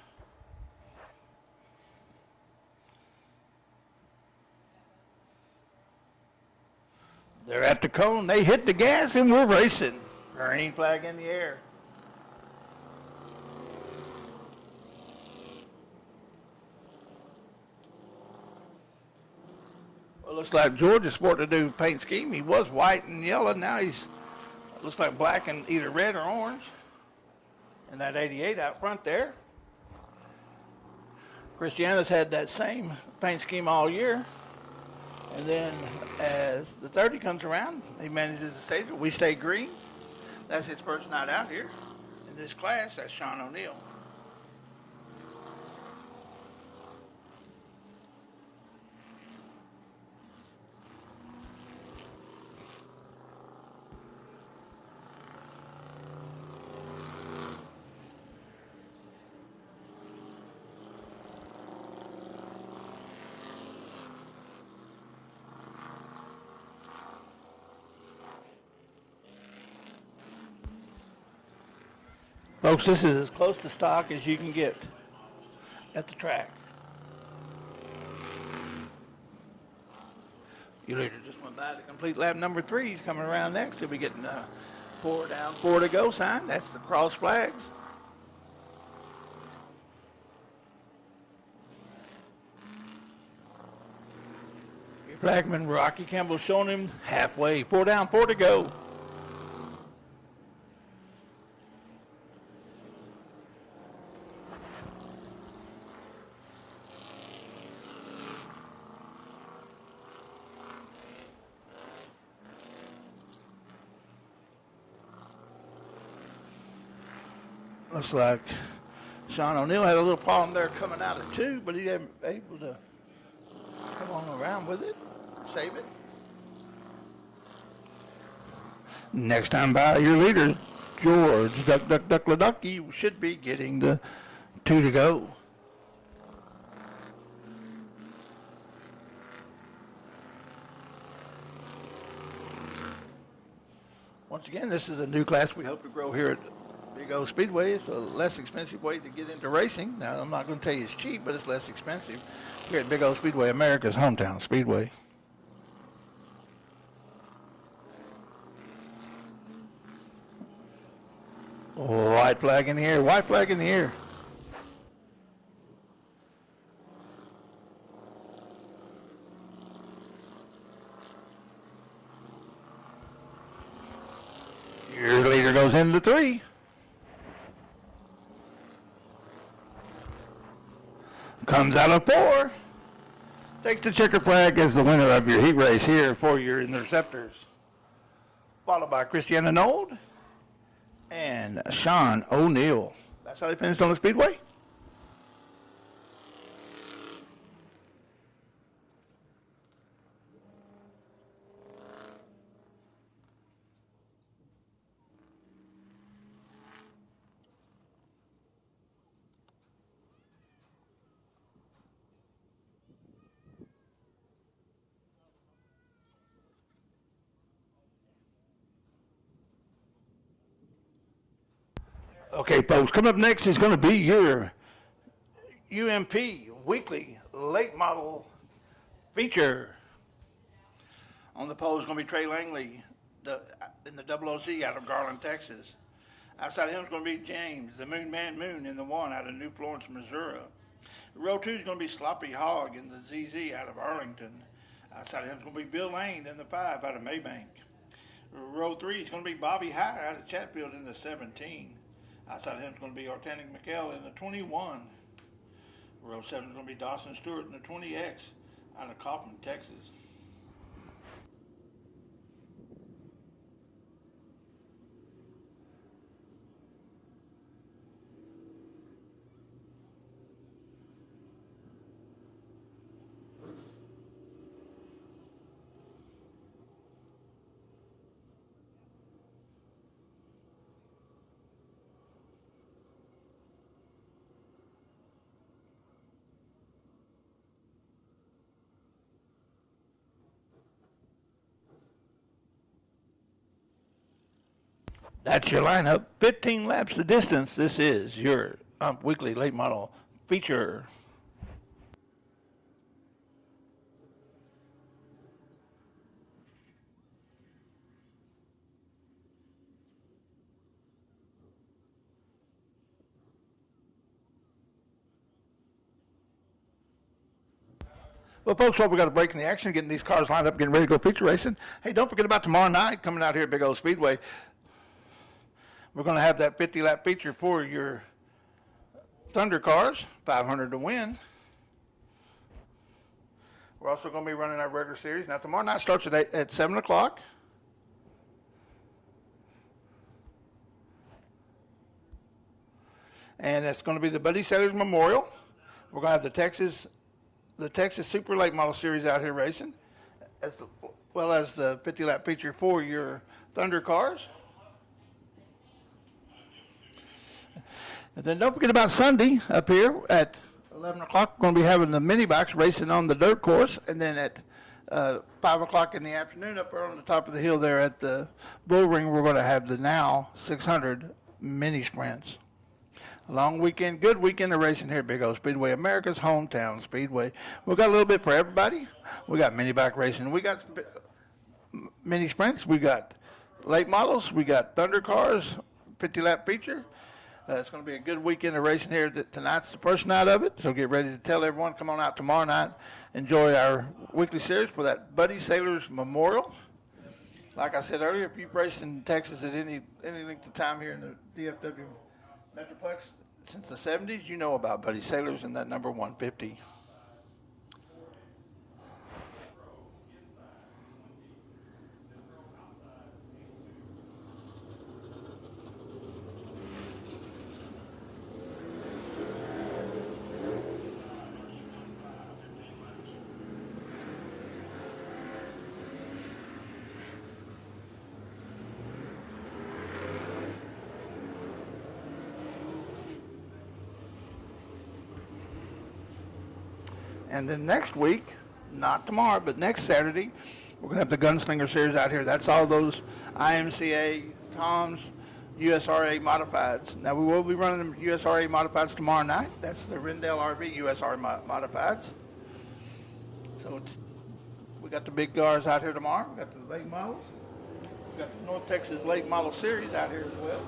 They're at the cone. They hit the gas and we're racing. Green flag in the air. Well, looks like George is sporting a new paint scheme. He was white and yellow. Now he's looks like black and either red or orange. And that 88 out front there. Christiana's had that same paint scheme all year. And then as the 30 comes around, he manages to say, we stay green. That's his first night out here. In this class, that's Sean O'Neill. Folks, this is as close to stock as you can get at the track. You later just went by the complete lap number 3. He's coming around next. He'll be getting 4 down, 4 to go sign. That's the cross flags. Your flagman, Rocky Campbell, showing him halfway. 4 down, 4 to go. Looks like Sean O'Neill had a little problem there coming out of 2, but he was able to Come on around with it. Save it. Next time by your leader, George Duck Duck Duck Duck, you should be getting the 2 to go. Once again, this is a new class we hope to grow here at Big O Speedway. It's a less expensive way to get into racing. Now, I'm not going to tell you it's cheap, but it's less expensive here at Big O Speedway, America's hometown speedway. White flag in the air, white flag in the air. Your leader goes into 3. Comes out of 4. Takes the checker flag as the winner of your heat race here for your interceptors. Followed by Christiana Nold and Sean O'Neill. That's how they finished on the Speedway. Okay, folks, coming up next is going to be your UMP weekly late model feature. On the pole is going to be Trey Langley in the double OC out of Garland, Texas. Outside of him is going to be James, the Moon Man Moon, in the 1 out of New Florence, Missouri. Row 2 is going to be Sloppy Hog in the ZZ out of Arlington. Outside of him is going to be Bill Lane in the 5 out of Maybank. Row 3 is going to be Bobby High out of Chatfield in the 17. Outside of him is going to be Artanic McKell in the 21. Row 7 is going to be Dawson Stewart in the 20X out of Kaufman, Texas. That's your lineup. 15 laps the distance. This is your weekly late model feature. Well, folks, while we got a break in the action, getting these cars lined up, getting ready to go feature racing. Hey, don't forget about tomorrow night coming out here at Big O Speedway. We're going to have that 50-lap feature for your Thunder cars, 500 to win. We're also going to be running our regular series. Now, tomorrow night starts at 7 o'clock. And it's going to be the Buddy Sailors Memorial. We're going to have the Texas Super Late Model Series out here racing, as well as the 50-lap feature for your Thunder cars. And then don't forget about Sunday up here at 11 o'clock. We're going to be having the mini bikes racing on the dirt course. And then at 5 o'clock in the afternoon up there on the top of the hill there at the Bull Ring, we're going to have the Now 600 mini sprints. A long weekend, good weekend of racing here at Big O Speedway, America's hometown speedway. We've got a little bit for everybody. We got mini bike racing. We got mini sprints. We got late models. We got Thunder cars, 50-lap feature. It's going to be a good weekend of racing here. Tonight's the first night of it, so get ready to tell everyone, come on out tomorrow night. Enjoy our weekly series for that Buddy Sailors Memorial. Like I said earlier, if you've raced in Texas at any length of time here in the DFW Metroplex since the 70s, you know about Buddy Sailors and that number 150. And then next week, not tomorrow, but next Saturday, we're going to have the Gunslinger Series out here. That's all those IMCA, Toms, USRA modifieds. Now, we will be running the USRA modifieds tomorrow night. That's the Rendell RV USRA modifieds. So we got the big cars out here tomorrow. We got the late models. We got the North Texas Late Model Series out here as well.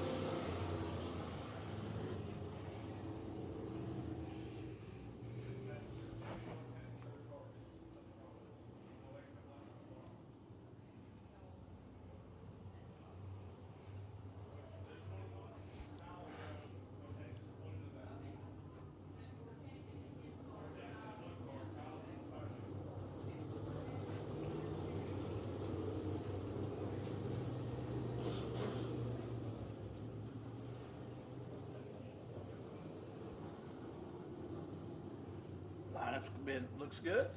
Looks good.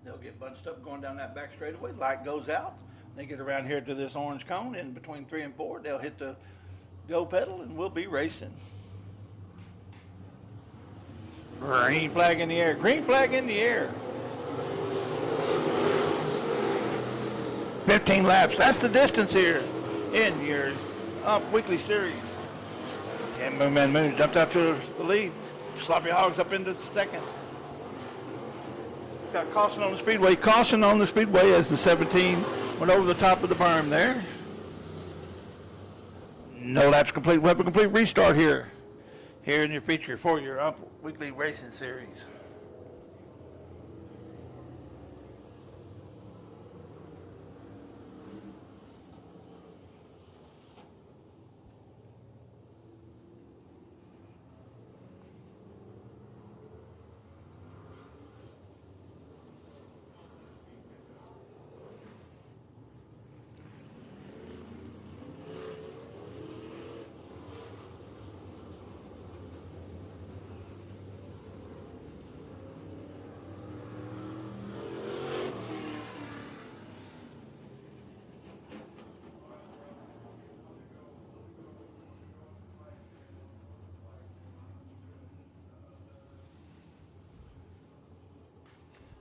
They'll get bunched up going down that back straightaway. Light goes out. They get around here to this orange cone. In between 3 and 4, they'll hit the go pedal, and we'll be racing. Green flag in the air. Green flag in the air. 15 laps. That's the distance here in your weekly series. Cam Moon jumped out to the lead. Sloppy Hogs up into the second. Got caution on the Speedway. Caution on the Speedway as the 17 went over the top of the berm there. No laps complete. We'll have a complete restart here in your feature for your weekly racing series.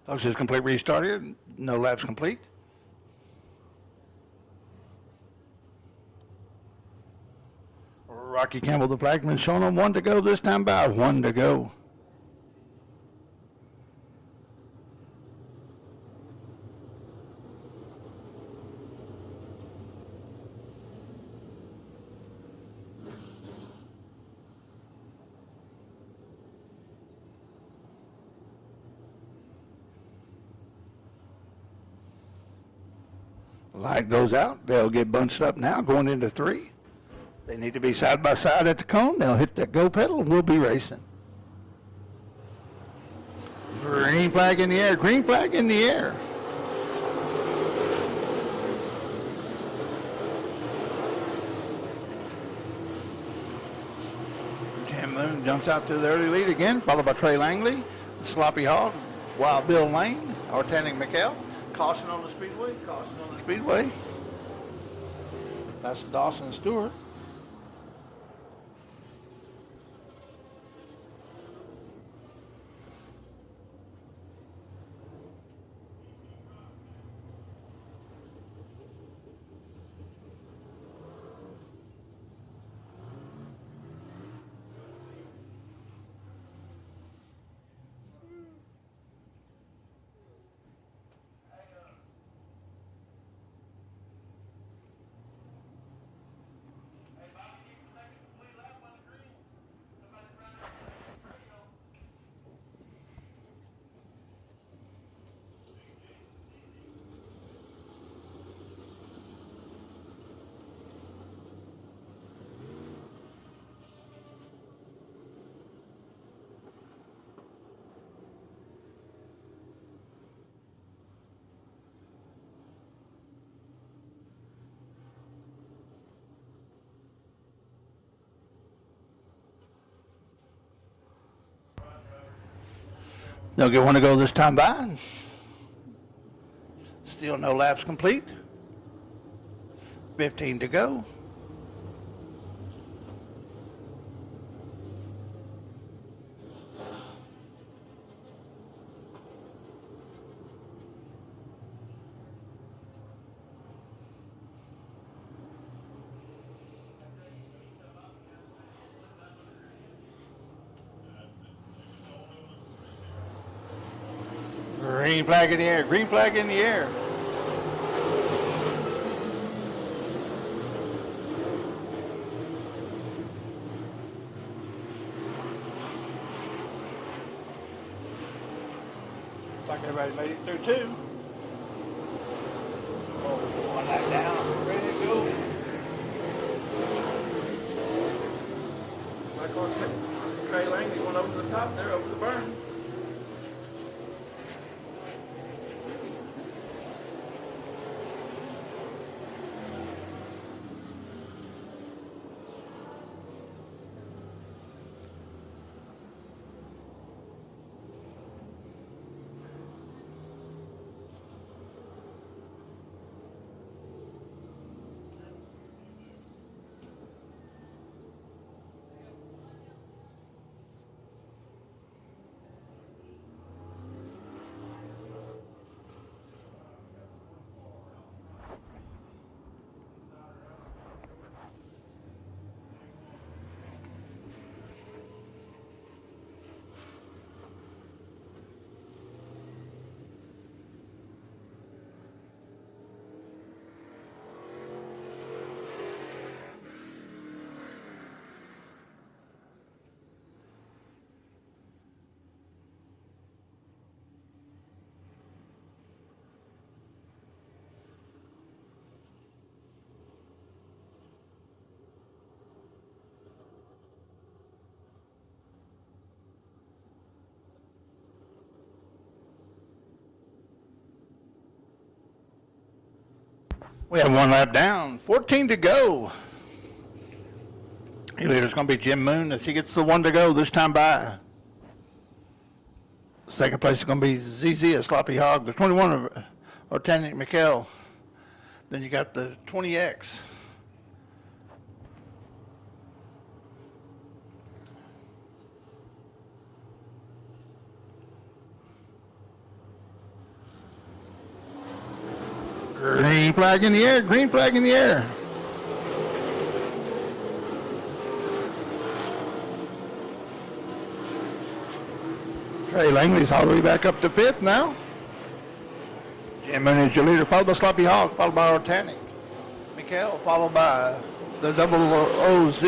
Folks, just complete restart here. No laps complete. Rocky Campbell, the flagman, showing them 1 to go this time by 1 to go. Light goes out. They'll get bunched up now going into 3. They need to be side by side at the cone. They'll hit that go pedal and we'll be racing. Green flag in the air. Green flag in the air. Jam Moon jumps out to the early lead again, followed by Trey Langley, the Sloppy Hog, Wild Bill Lane, Artanic McHale. Caution on the Speedway. Caution on the Speedway. That's Dawson Stewart. They'll get 1 to go this time by. Still no laps complete. 15 to go. Green flag in the air. Green flag in the air. Looks like everybody made it through too. Oh, one lap down. Ready to go. Like on Trey Langley went over the top there, over the burn. We have one lap down, 14 to go. Your leader's going to be Jim Moon as he gets the one to go this time by. Second place is going to be ZZ at Sloppy Hog, the 21 of Ortanic Mikkel. Then you got the 20X. Green flag in the air, green flag in the air. Trey Langley's all the way back up to fifth now. Jim Moon is your leader, followed by Sloppy Hog, followed by Ortanic Mikkel, followed by the double OZ.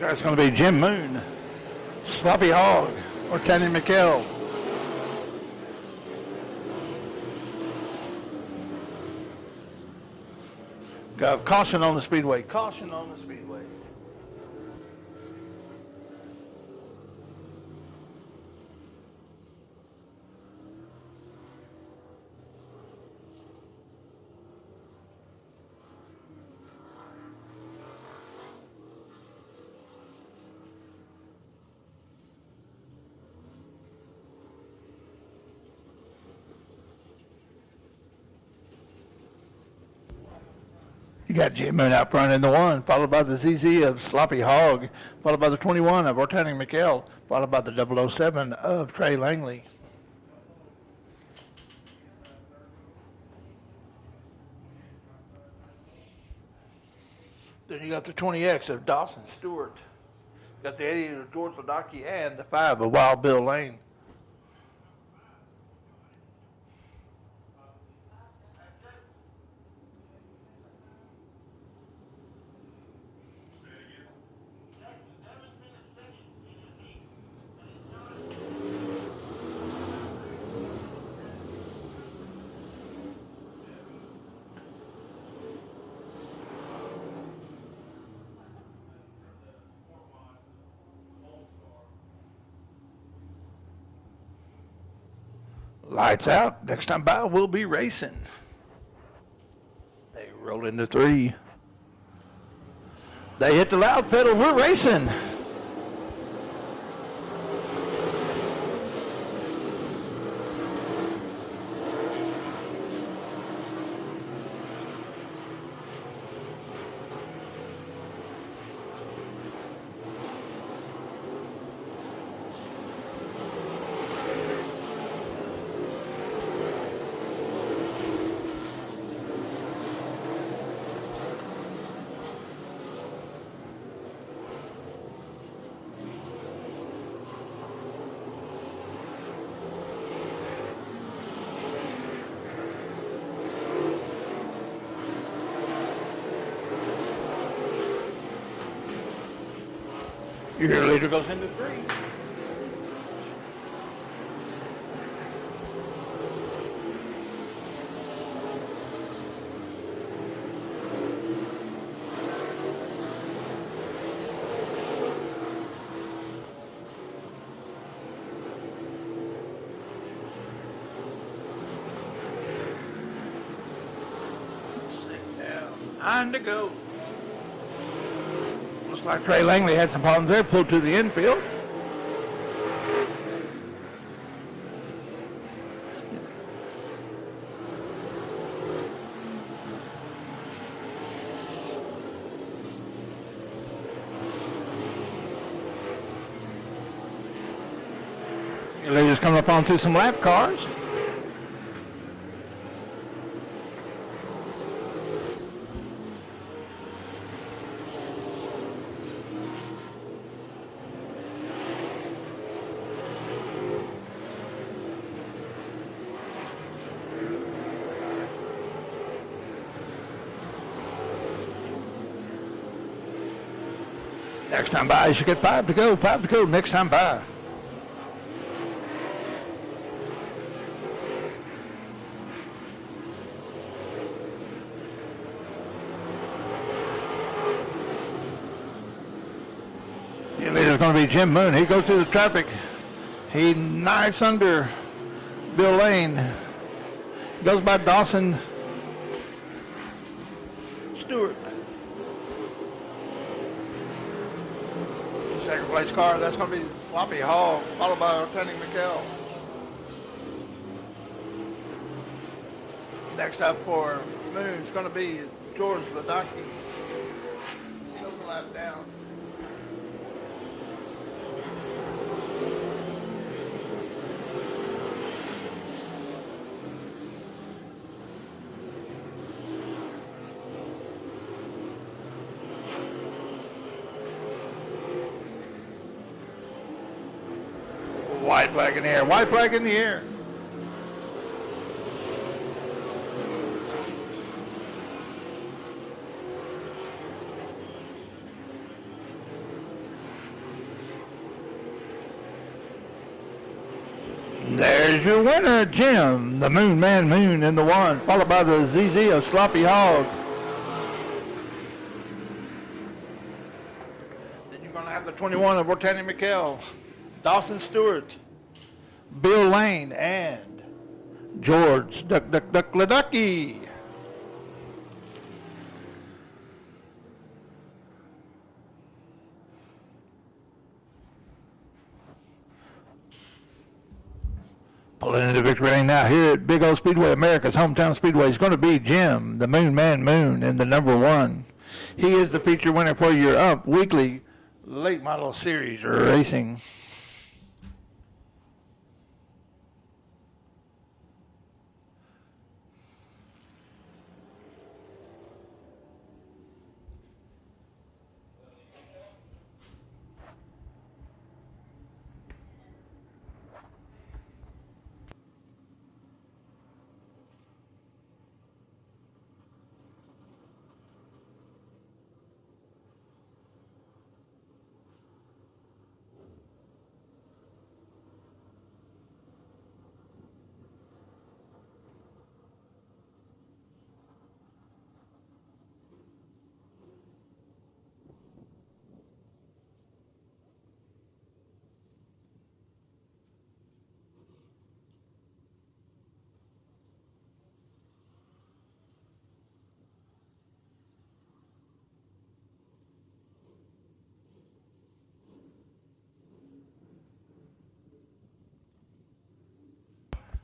That's going to be Jim Moon, Sloppy Hog, or Tanny Mikkel. Got caution on the speedway. Caution on the speedway. You got Jim Moon out front in the one, followed by the ZZ of Sloppy Hog, followed by the 21 of Ortanic Mikkel, followed by the 007 of Trey Langley. Then you got the 20X of Dawson Stewart. You got the 80 of George Ladaki and the 5 of Wild Bill Lane. Lights out. Next time by, we'll be racing. They roll into 3. They hit the loud pedal. We're racing. Your leader goes into 3. On to go. Looks like Trey Langley had some problems there, pulled to the infield. They're just coming up onto some lap cars. Next time by, you should get 5 to go, 5 to go next time by. Your leader's going to be Jim Moon. He goes through the traffic. He knifes under Bill Lane. He goes by Dawson Stewart. Second place car, that's going to be Sloppy Hall, followed by Lieutenant McKell. Next up for Moon is going to be George Ladaki. He goes a lap down. White flag in the air. White flag in the air. There's your winner, Jim, the Moon Man Moon in the 1, followed by the ZZ of Sloppy Hog. Then you're going to have the 21 of Lieutenant McKell, Dawson Stewart, Bill Lane, and George Duck Leducky. Pulling into victory lane now here at Big O Speedway, America's hometown speedway, is going to be Jim, the Moon Man Moon, in the number 1. He is the feature winner for your UMP Weekly Late Model Series Racing.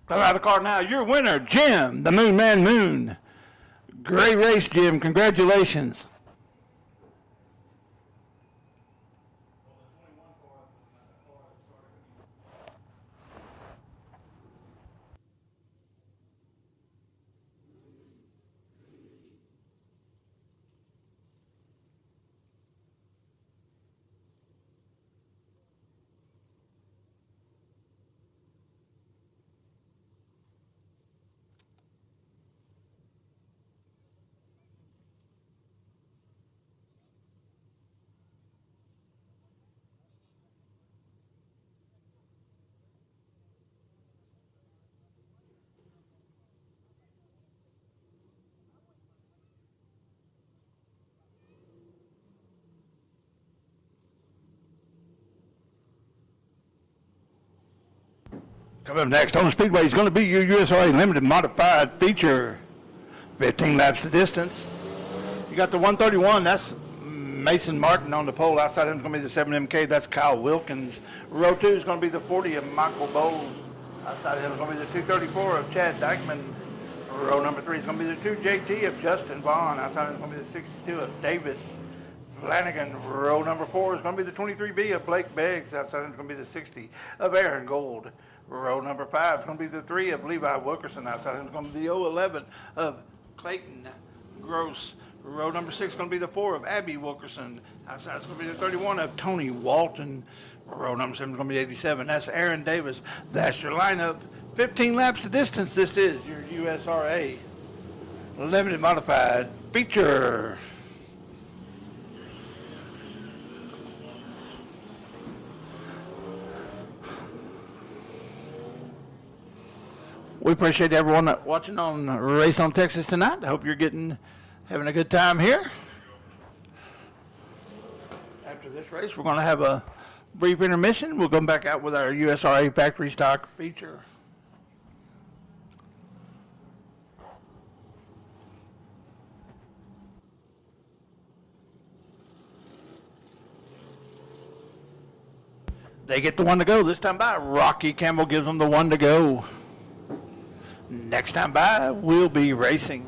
Come out of the car now. Your winner, Jim, the Moon Man Moon. Great race, Jim. Congratulations. Coming up next on the Speedway is going to be your USRA Limited Modified Feature. 15 laps the distance. You got the 131, that's Mason Martin on the pole. Outside him is going to be the 7MK, that's Kyle Wilkins. Row 2 is going to be the 40 of Michael Bowles. Outside of him is going to be the 234 of Chad Dykeman. Row number 3 is going to be the 2JT of Justin Vaughn. Outside of him is going to be the 62 of David Flanagan. Row number 4 is going to be the 23B of Blake Beggs. Outside of him is going to be the 60 of Aaron Gold. Row number 5 is going to be the 3 of Levi Wilkerson. Outside of him is going to be the 011 of Clayton Gross. Row number 6 is going to be the 4 of Abby Wilkerson. Outside is going to be the 31 of Tony Walton. Row number 7 is going to be 87. That's Aaron Davis. That's your lineup. 15 laps the distance. This is your USRA Limited Modified Feature. We appreciate everyone watching on Race on Texas tonight. I hope you're having a good time here. After this race, we're going to have a brief intermission. We'll come back out with our USRA factory stock feature. They get the one to go. This time by, Rocky Campbell gives them the one to go. Next time by, we'll be racing.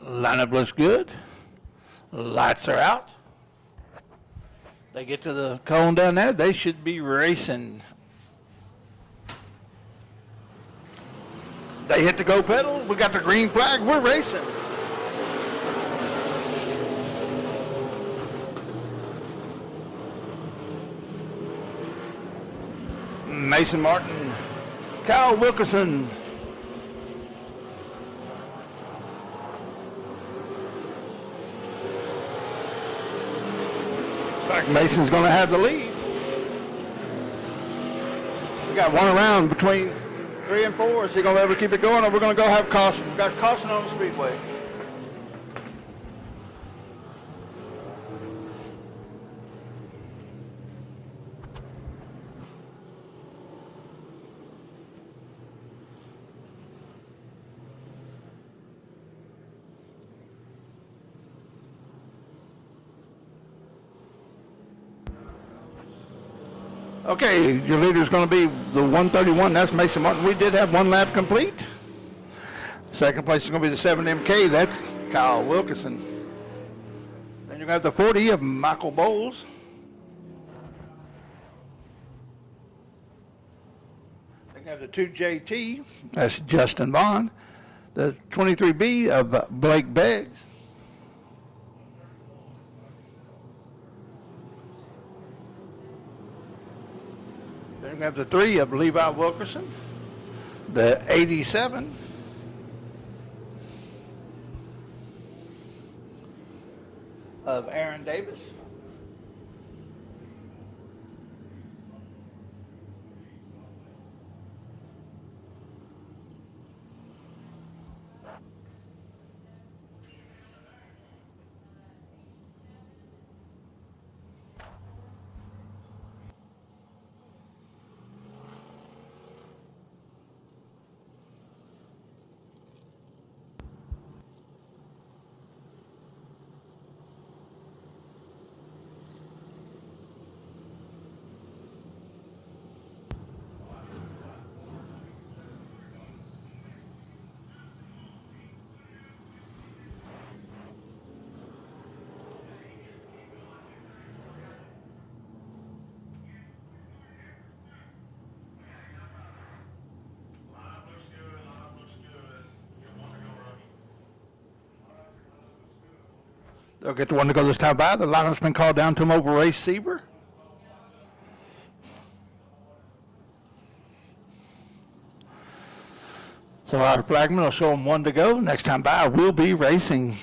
Lineup looks good. Lights are out. They get to the cone down there, they should be racing. They hit the go pedal, we got the green flag, we're racing. Mason Martin, Kyle Wilkerson. Looks like Mason's going to have the lead. We got one around between 3 and 4. Is he going to ever keep it going, or we're going to go have caution? We've got caution on the Speedway. Okay, your leader is going to be the 131. That's Mason Martin. We did have one lap complete. Second place is going to be the 7MK. That's Kyle Wilkerson. Then you're going to have the 40 of Michael Bowles. Then you have the 2JT. That's Justin Vaughn. The 23B of Blake Beggs. Then we have the 3 of Levi Wilkerson, the 87 of Aaron Davis, they'll get the one to go this time by. The lineup's been called down to him over Ray Sieber. So our flagman will show him one to go. Next time by, we'll be racing.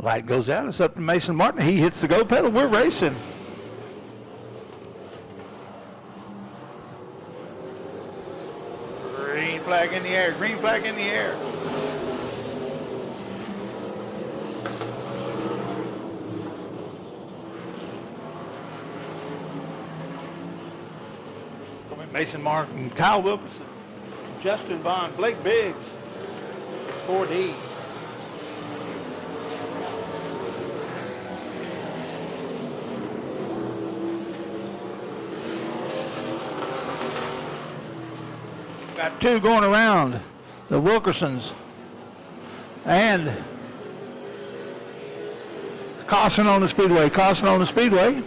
Light goes out. It's up to Mason Martin. He hits the go pedal. We're racing. Green flag in the air. Green flag in the air. Mason Martin, Kyle Wilkerson, Justin Bond, Blake Biggs, 4D. Got two going around, the Wilkersons, and caution on the Speedway, caution on the Speedway.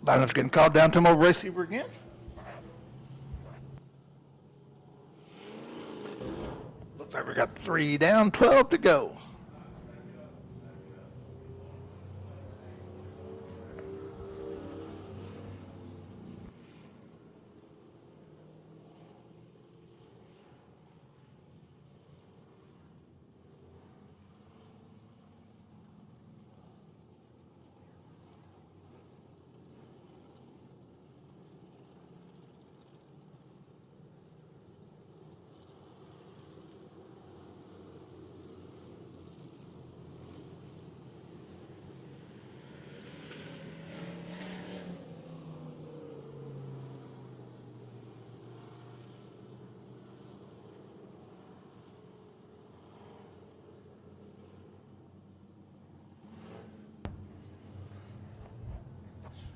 Lineup's getting called down to him over receiver again. Looks like we got 3 down, 12 to go.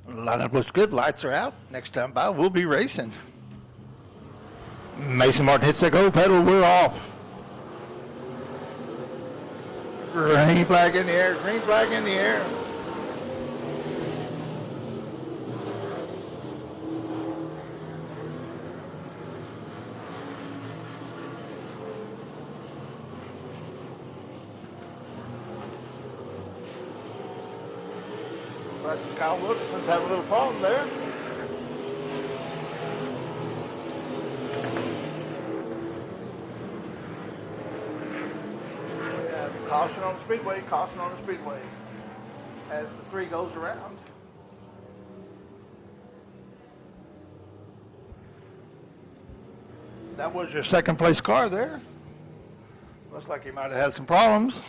Lineup looks good. Lights are out. Next time by, we'll be racing. Mason Martin hits the go pedal. We're off. Green flag in the air. Green flag in the air. Kyle Wilkerson's having a little problem there. Yeah, caution on the Speedway, caution on the Speedway as the 3 goes around. That was your second place car there. Looks like he might have had some problems.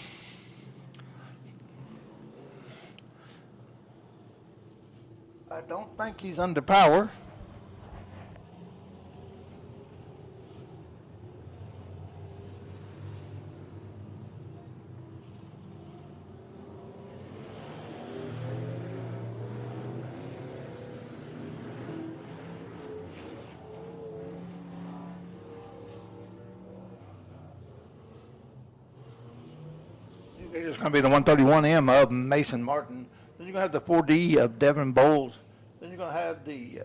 I don't think he's under power. It's going to be the 131M of Mason Martin. Then you're going to have the 4D of Devin Bowles. Then you're going to have the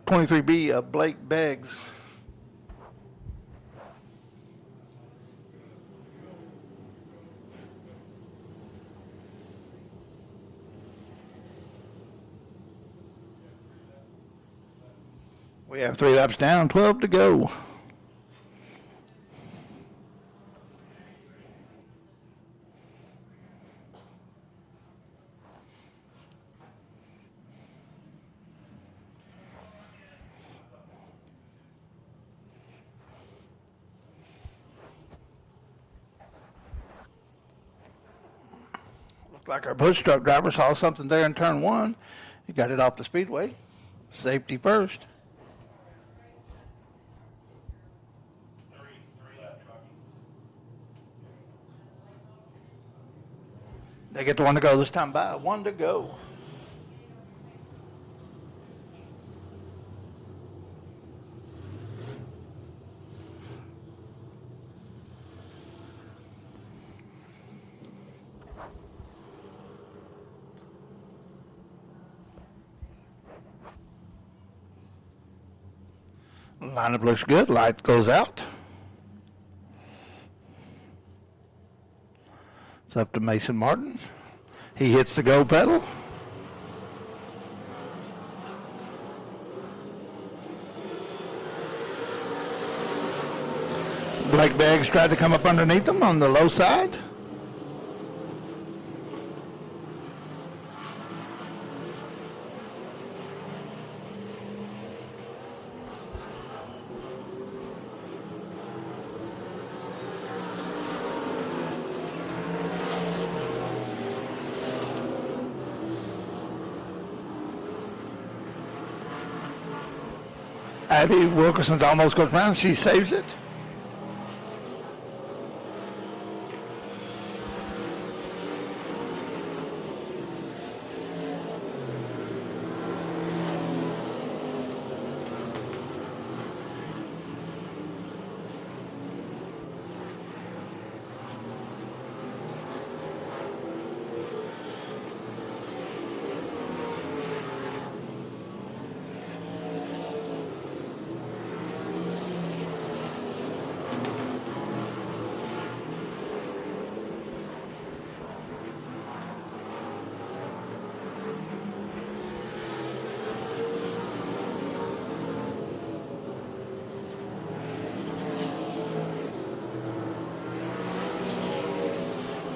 23B of Blake Beggs. We have 3 laps down, 12 to go. Like our push truck driver saw something there in turn 1. He got it off the Speedway. Safety first. 3, They get the one to go this time by. One to go. Lineup looks good. Light goes out. It's up to Mason Martin. He hits the go pedal. Blake Beggs tried to come up underneath him on the low side. Abby Wilkerson's almost goes around. She saves it.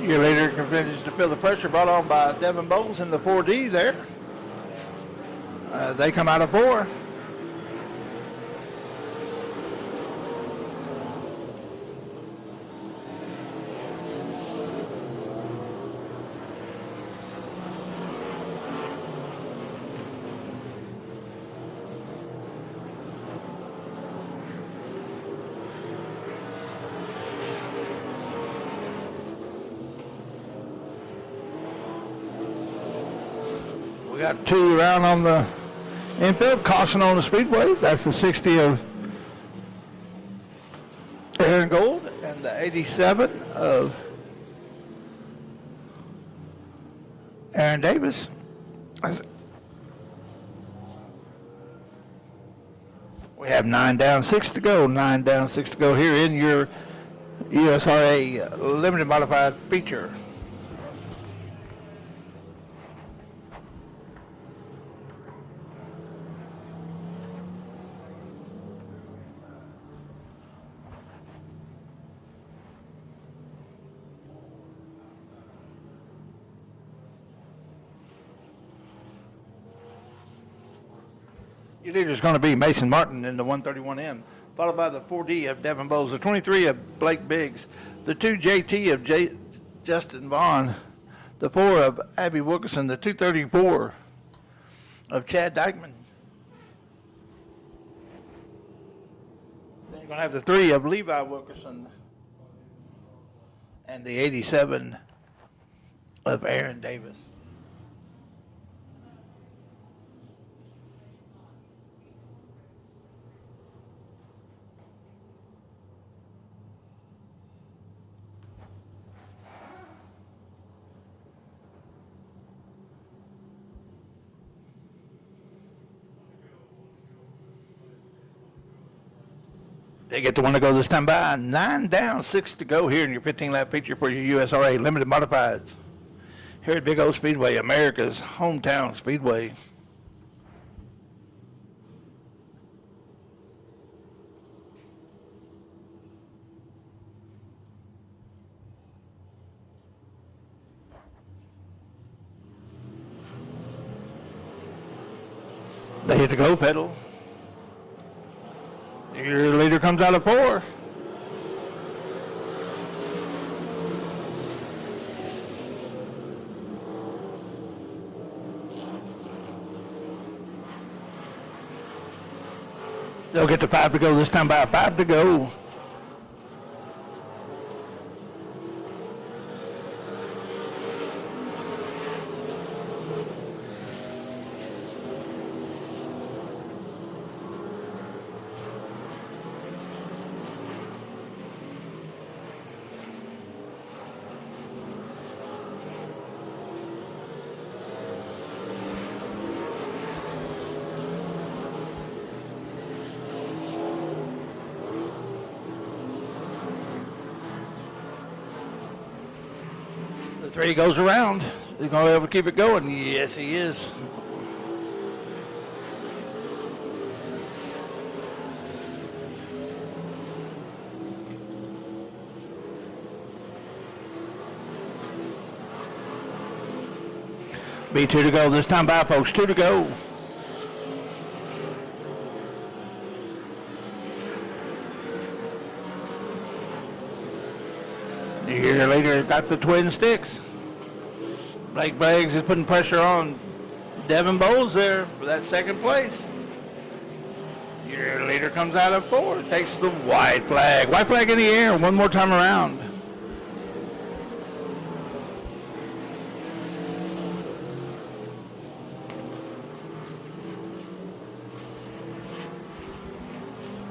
Year later, continues to feel the pressure brought on by Devin Bowles in the 4D there. They come out of 4. We got 2 around on the infield. Caution on the Speedway. That's the 60 of Aaron Gold and the 87 of Aaron Davis. We have 9 down, 6 to go. 9 down, 6 to go here in your USRA limited modified feature. Your leader is going to be Mason Martin in the 131M, followed by the 4D of Devin Bowles, the 23 of Blake Biggs, the 2 JT of Justin Vaughn, the 4 of Abby Wilkerson, the 234 of Chad Dykeman. Then you're going to have the 3 of Levi Wilkerson and the 87 of Aaron Davis. They get the one to go this time by. 9 down, 6 to go here in your 15-lap feature for your USRA Limited Modifieds. Here at Big O Speedway, America's hometown speedway. They hit the go pedal. Your leader comes out of 4. They'll get the 5 to go this time by. 5 to go. The 3 goes around. He's going to be able to keep it going. Yes, he is. Be 2 to go this time by, folks. 2 to go. A year later, got the twin sticks. Blake Braggs is putting pressure on Devin Bowles there for that second place. A year later comes out of 4, takes the white flag. White flag in the air one more time around.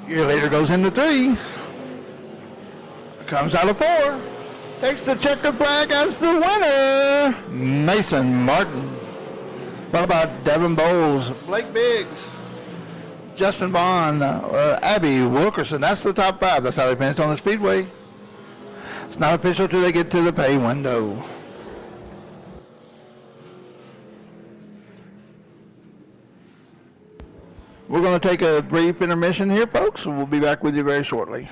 Year later goes into 3. Comes out of 4. Takes the checkered flag as the winner. Mason Martin. Followed by Devin Bowles, Blake Biggs, Justin Bond, Abby Wilkerson. That's the top 5. That's how they finished on the Speedway. It's not official till they get to the pay window. We're going to take a brief intermission here, folks. We'll be back with you very shortly.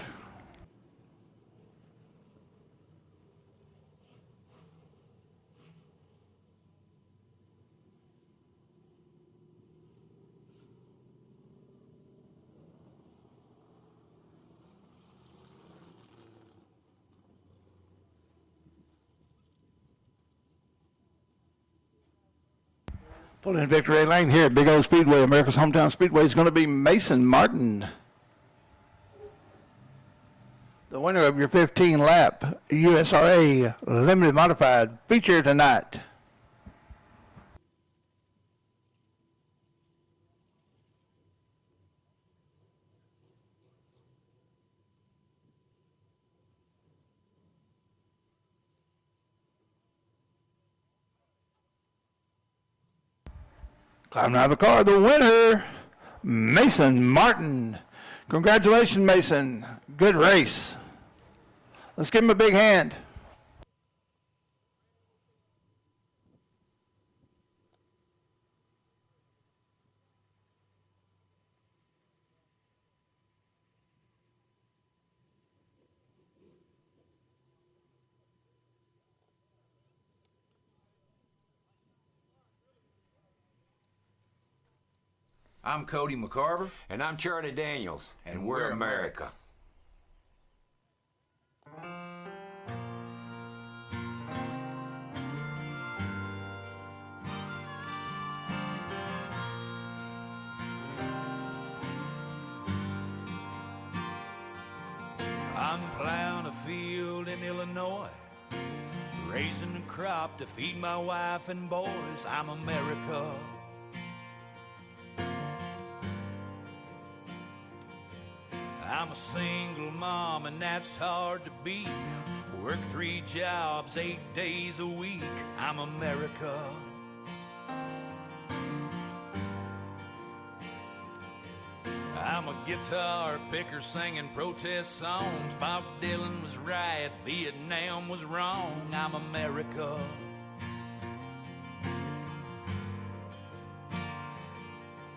Pulling in victory lane here at Big O Speedway, America's hometown speedway, is going to be Mason Martin. The winner of your 15-lap USRA Limited Modified feature tonight. Climbing out of the car, the winner, Mason Martin. Congratulations, Mason. Good race. Let's give him a big hand. I'm Cody McCarver. And I'm Charlie Daniels, and we're America. I'm plowing a field in Illinois, raising a crop to feed my wife and boys. I'm America. I'm a single mom and that's hard to beat. Work 3 jobs, 8 days a week. I'm America. I'm a guitar picker singing protest songs. Bob Dylan was right, Vietnam was wrong. I'm America.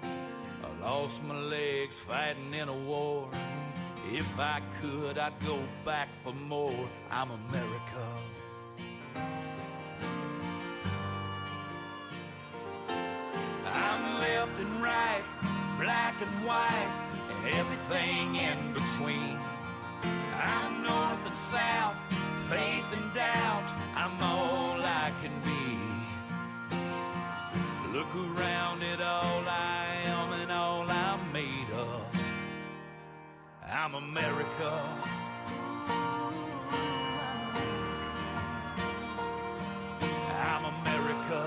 I lost my legs fighting in a war. If I could, I'd go back for more. I'm America. I'm left and right, black and white, and everything in between. I'm north and south, faith and doubt. I'm all I can be. Look around at all I am and all I'm made of. I'm America. I'm America.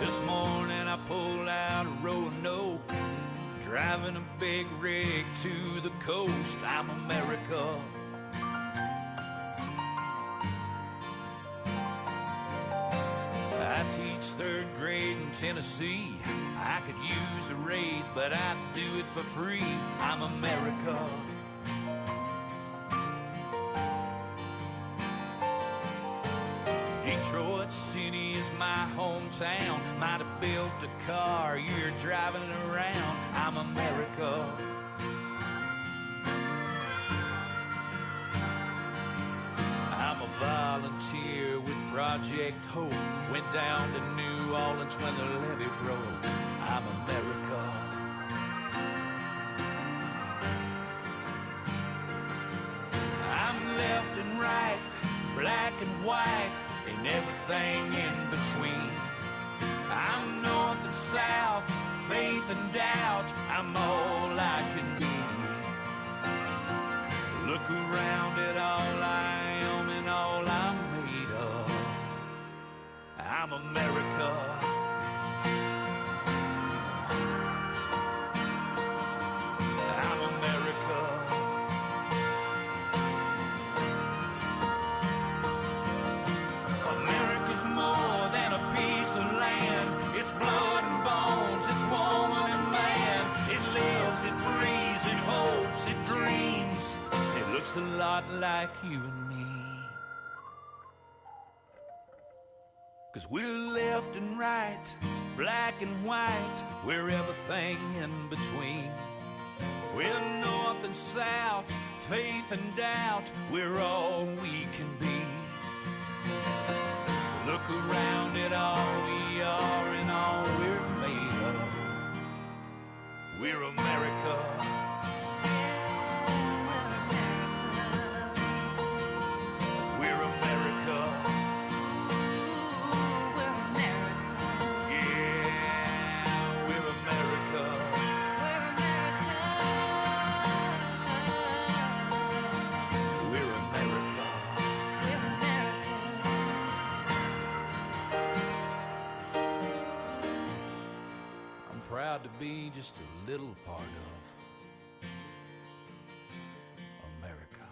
This morning I pulled out of Roanoke, driving a big rig to the coast. I'm America. I teach 3rd grade in Tennessee. I could use a raise, but I'd do it for free. I'm America. Detroit City is my hometown. Might have built a car you're driving around. I'm America. I'm a volunteer with Project Hope. Went down to New Orleans when the levee broke. I'm America. I'm left and right, black and white, and everything in between. I'm north and south, faith and doubt. I'm all I can be. Look around at all I am and all I'm made of. I'm America. I'm America. America's more than a piece of land. It's blood and bones, it's woman and man. It lives, it breathes, it hopes, it dreams. It looks a lot like you and me. 'Cause we're left and right, black and white, we're everything in between. We're north and south, faith and doubt, we're all we can be. Look around at all we are and all we're made of. We're America. We're America. Yeah, we're America. We're America. I'm proud to be just a little part of America.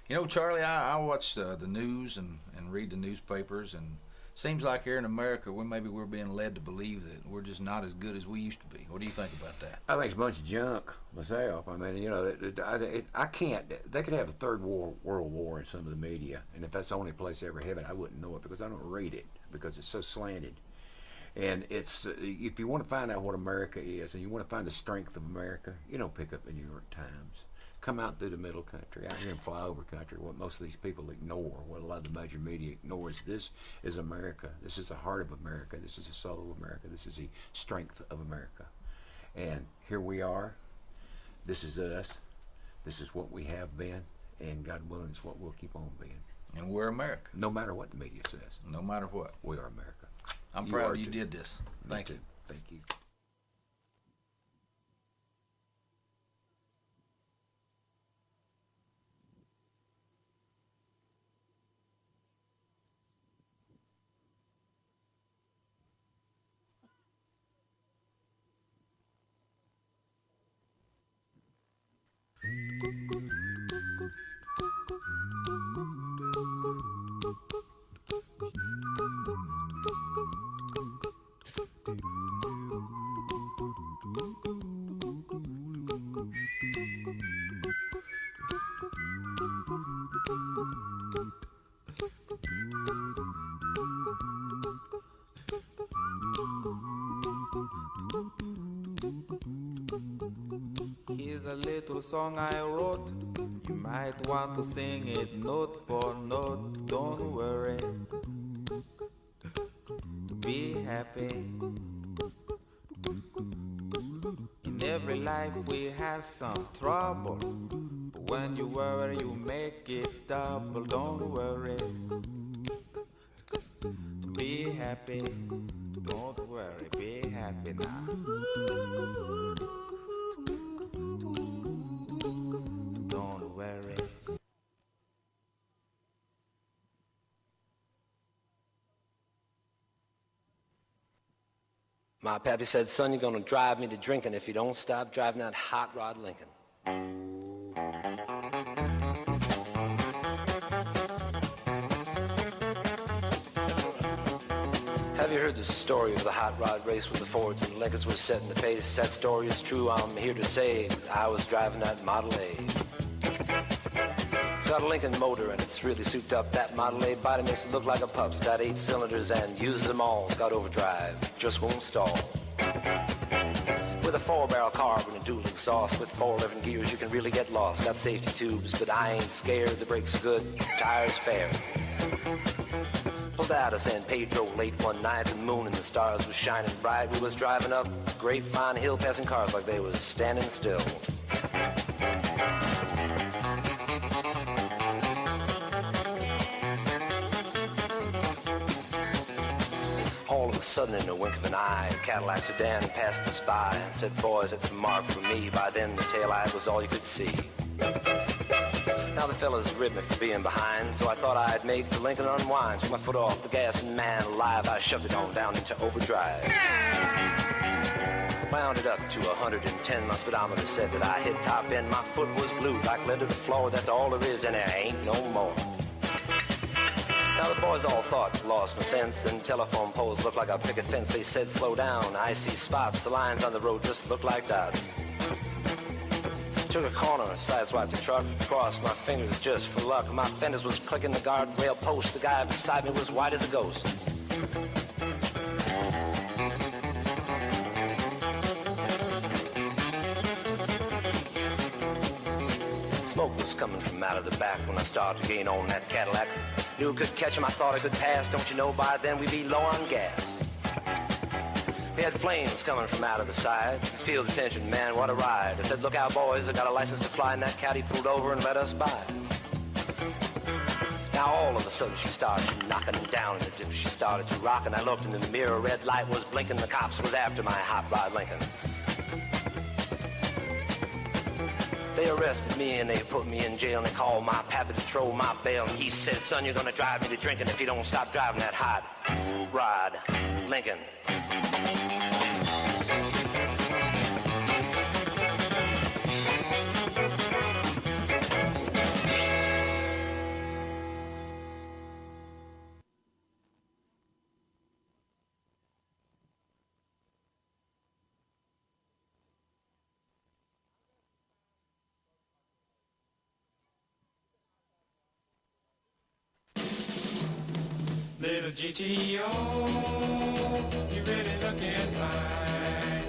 You know, Charlie, I watch the news and read the newspapers, and seems like here in America, we're being led to believe that we're just not as good as we used to be. What do you think about that? I think it's a bunch of junk myself. I mean, you know, I can't. They could have a third world war in some of the media, and if that's the only place they ever have it, I wouldn't know it because I don't read it because it's so slanted. And it's if you want to find out what America is, and you want to find the strength of America, you don't pick up the New York Times. Come out through the middle country, out here in flyover country, what most of these people ignore, what a lot of the major media ignores. This is America. This is the heart of America. This is the soul of America. This is the strength of America. And here we are. This is us. This is what we have been. And God willing, is what we'll keep on being. And we're America. No matter what the media says. No matter what. We are America. I'm proud you did this. Thank you. Thank you. Here's a little song I wrote. You might want to sing it note for note. Don't worry. Be happy. In every life we have some trouble, but when you worry you make it double. Don't worry. Be happy. Don't worry. Be happy now. Don't worry. My pappy said, son, you're gonna drive me to drinking if you don't stop driving that hot rod Lincoln. Have you heard heard the story of the hot rod race with the Fords and Lincolns was setting the pace. That story is true, I'm here to say I was driving that Model A. It's got a Lincoln motor and it's really souped up. That Model A body makes it look like a pup's. Got 8 cylinders and uses them all. Got overdrive, just won't stall. With a 4-barrel carb and a dual exhaust, with 411 gears you can really get lost. Got safety tubes, but I ain't scared. The brakes are good, tires fair. Pulled out of San Pedro late one night. The moon and the stars was shining bright. We was driving up Grapevine Hill, passing cars like they was standing still. All of a sudden, in a wink of an eye, a Cadillac sedan passed us by. Said, boys, that's a mark for me. By then, the taillight was all you could see. Now the fellas ribbed me for being behind, so I thought I'd make the Lincoln unwind. Took my foot off the gas and man alive, I shoved it on down into overdrive. Wound it up to 110, my speedometer said that I hit top end. My foot was glued like lead to the floor, that's all there is and there ain't no more. Now the boys all thought I lost my sense, and telephone poles looked like a picket fence. They said slow down, I see spots, the lines on the road just look like dots. Took a corner, sideswiped the truck, crossed my fingers just for luck. My fenders was clicking the guardrail post, the guy beside me was white as a ghost. Smoke was coming from out of the back when I started to gain on that Cadillac. Knew I could catch him, I thought I could pass. Don't you know by then we'd be low on gas. We had flames coming from out of the side. Feel the tension, man, what a ride. I said, look out, boys, I got a license to fly. And that caddy pulled over and let us by. Now all of a sudden she started knocking down in the dip. She started to rock, and I looked in the mirror. Red light was blinking. The cops was after my hot rod Lincoln. They arrested me and they put me in jail, and they called my pappy to throw my bail. And he said, son, you're gonna drive me to drinking if you don't stop driving that hot rod Lincoln. Little GTO, you really looking fine.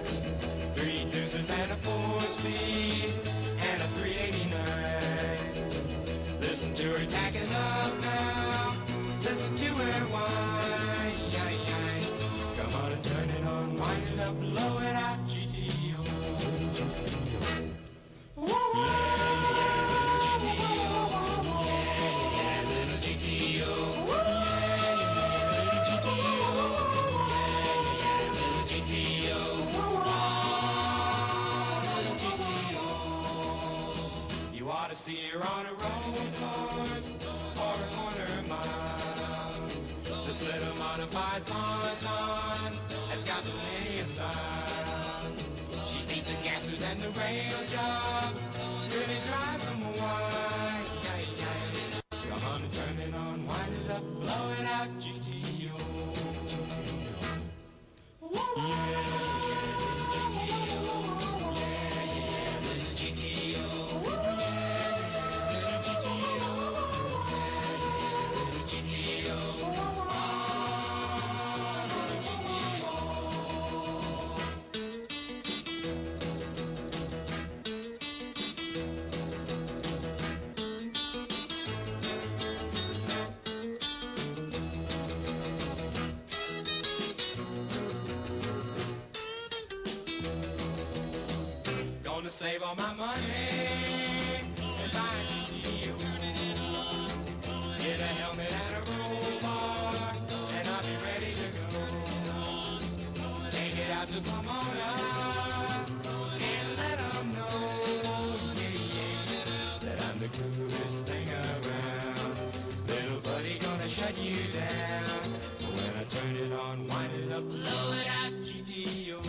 3 deuces and a 4-speed and a 389. Listen to her tacking up now. Listen to her whine. Come on and turn it on, wind it up, blow it out, GTO. Little GTO. See her on a road course or a corner mile. This little modified ponton has got plenty of style. She beats the gassers and the rail jobs, really drives them wild. Come on and turn it on, wind it up, blow it out, GTO. Gonna save all my money and buy a GTO. Get a helmet and a roll bar, and I'll be ready to go. Take it out to Pomona and let 'em know, that I'm the coolest thing around. Little buddy gonna shut you down. When I turn it on, wind it up, blow it out, GTO.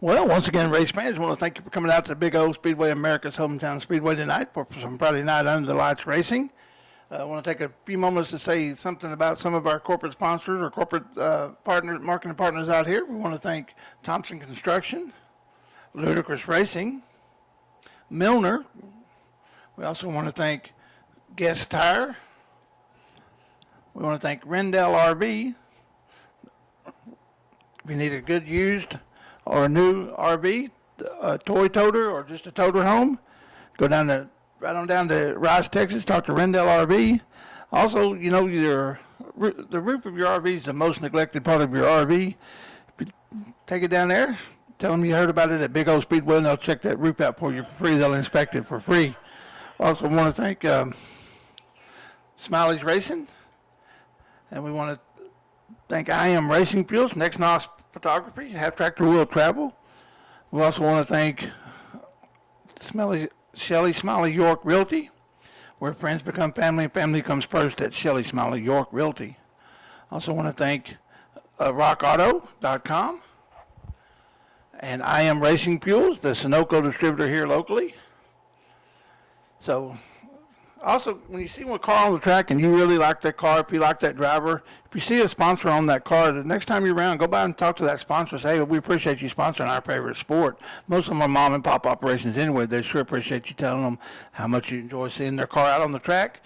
Well, once again, race fans, I want to thank you for coming out to the Big O Speedway, America's hometown Speedway tonight for some Friday night under the lights racing. I want to take a few moments to say something about some of our corporate sponsors or corporate partners, marketing partners out here. We want to thank Thompson Construction, Ludicrous Racing, Milner. We also want to thank Guest Tire. We want to thank Rendell RV. If you need a good used or a new RV, a toy toter, or just a toter home, go right on down to Rice, Texas, talk to Rendell RV. Also, you know, the roof of your RV is the most neglected part of your RV. If you take it down there, tell them you heard about it at Big O Speedway, and they'll check that roof out for you for free. They'll inspect it for free. Also want to thank Smiley's Racing, and we want to thank I Am Racing Fuels, Next Nos Photography, Half Tractor Wheel Travel. We also want to thank Shelley Smiley York Realty, where friends become family and family comes first at Shelley Smiley York Realty. Also want to thank rockauto.com and I Am Racing Fuels, the Sunoco distributor here locally. So, also, when you see one car on the track and you really like that car, if you like that driver, if you see a sponsor on that car, the next time you're around, go by and talk to that sponsor. Say, hey, we appreciate you sponsoring our favorite sport. Most of them are mom and pop operations anyway. They sure appreciate you telling them how much you enjoy seeing their car out on the track,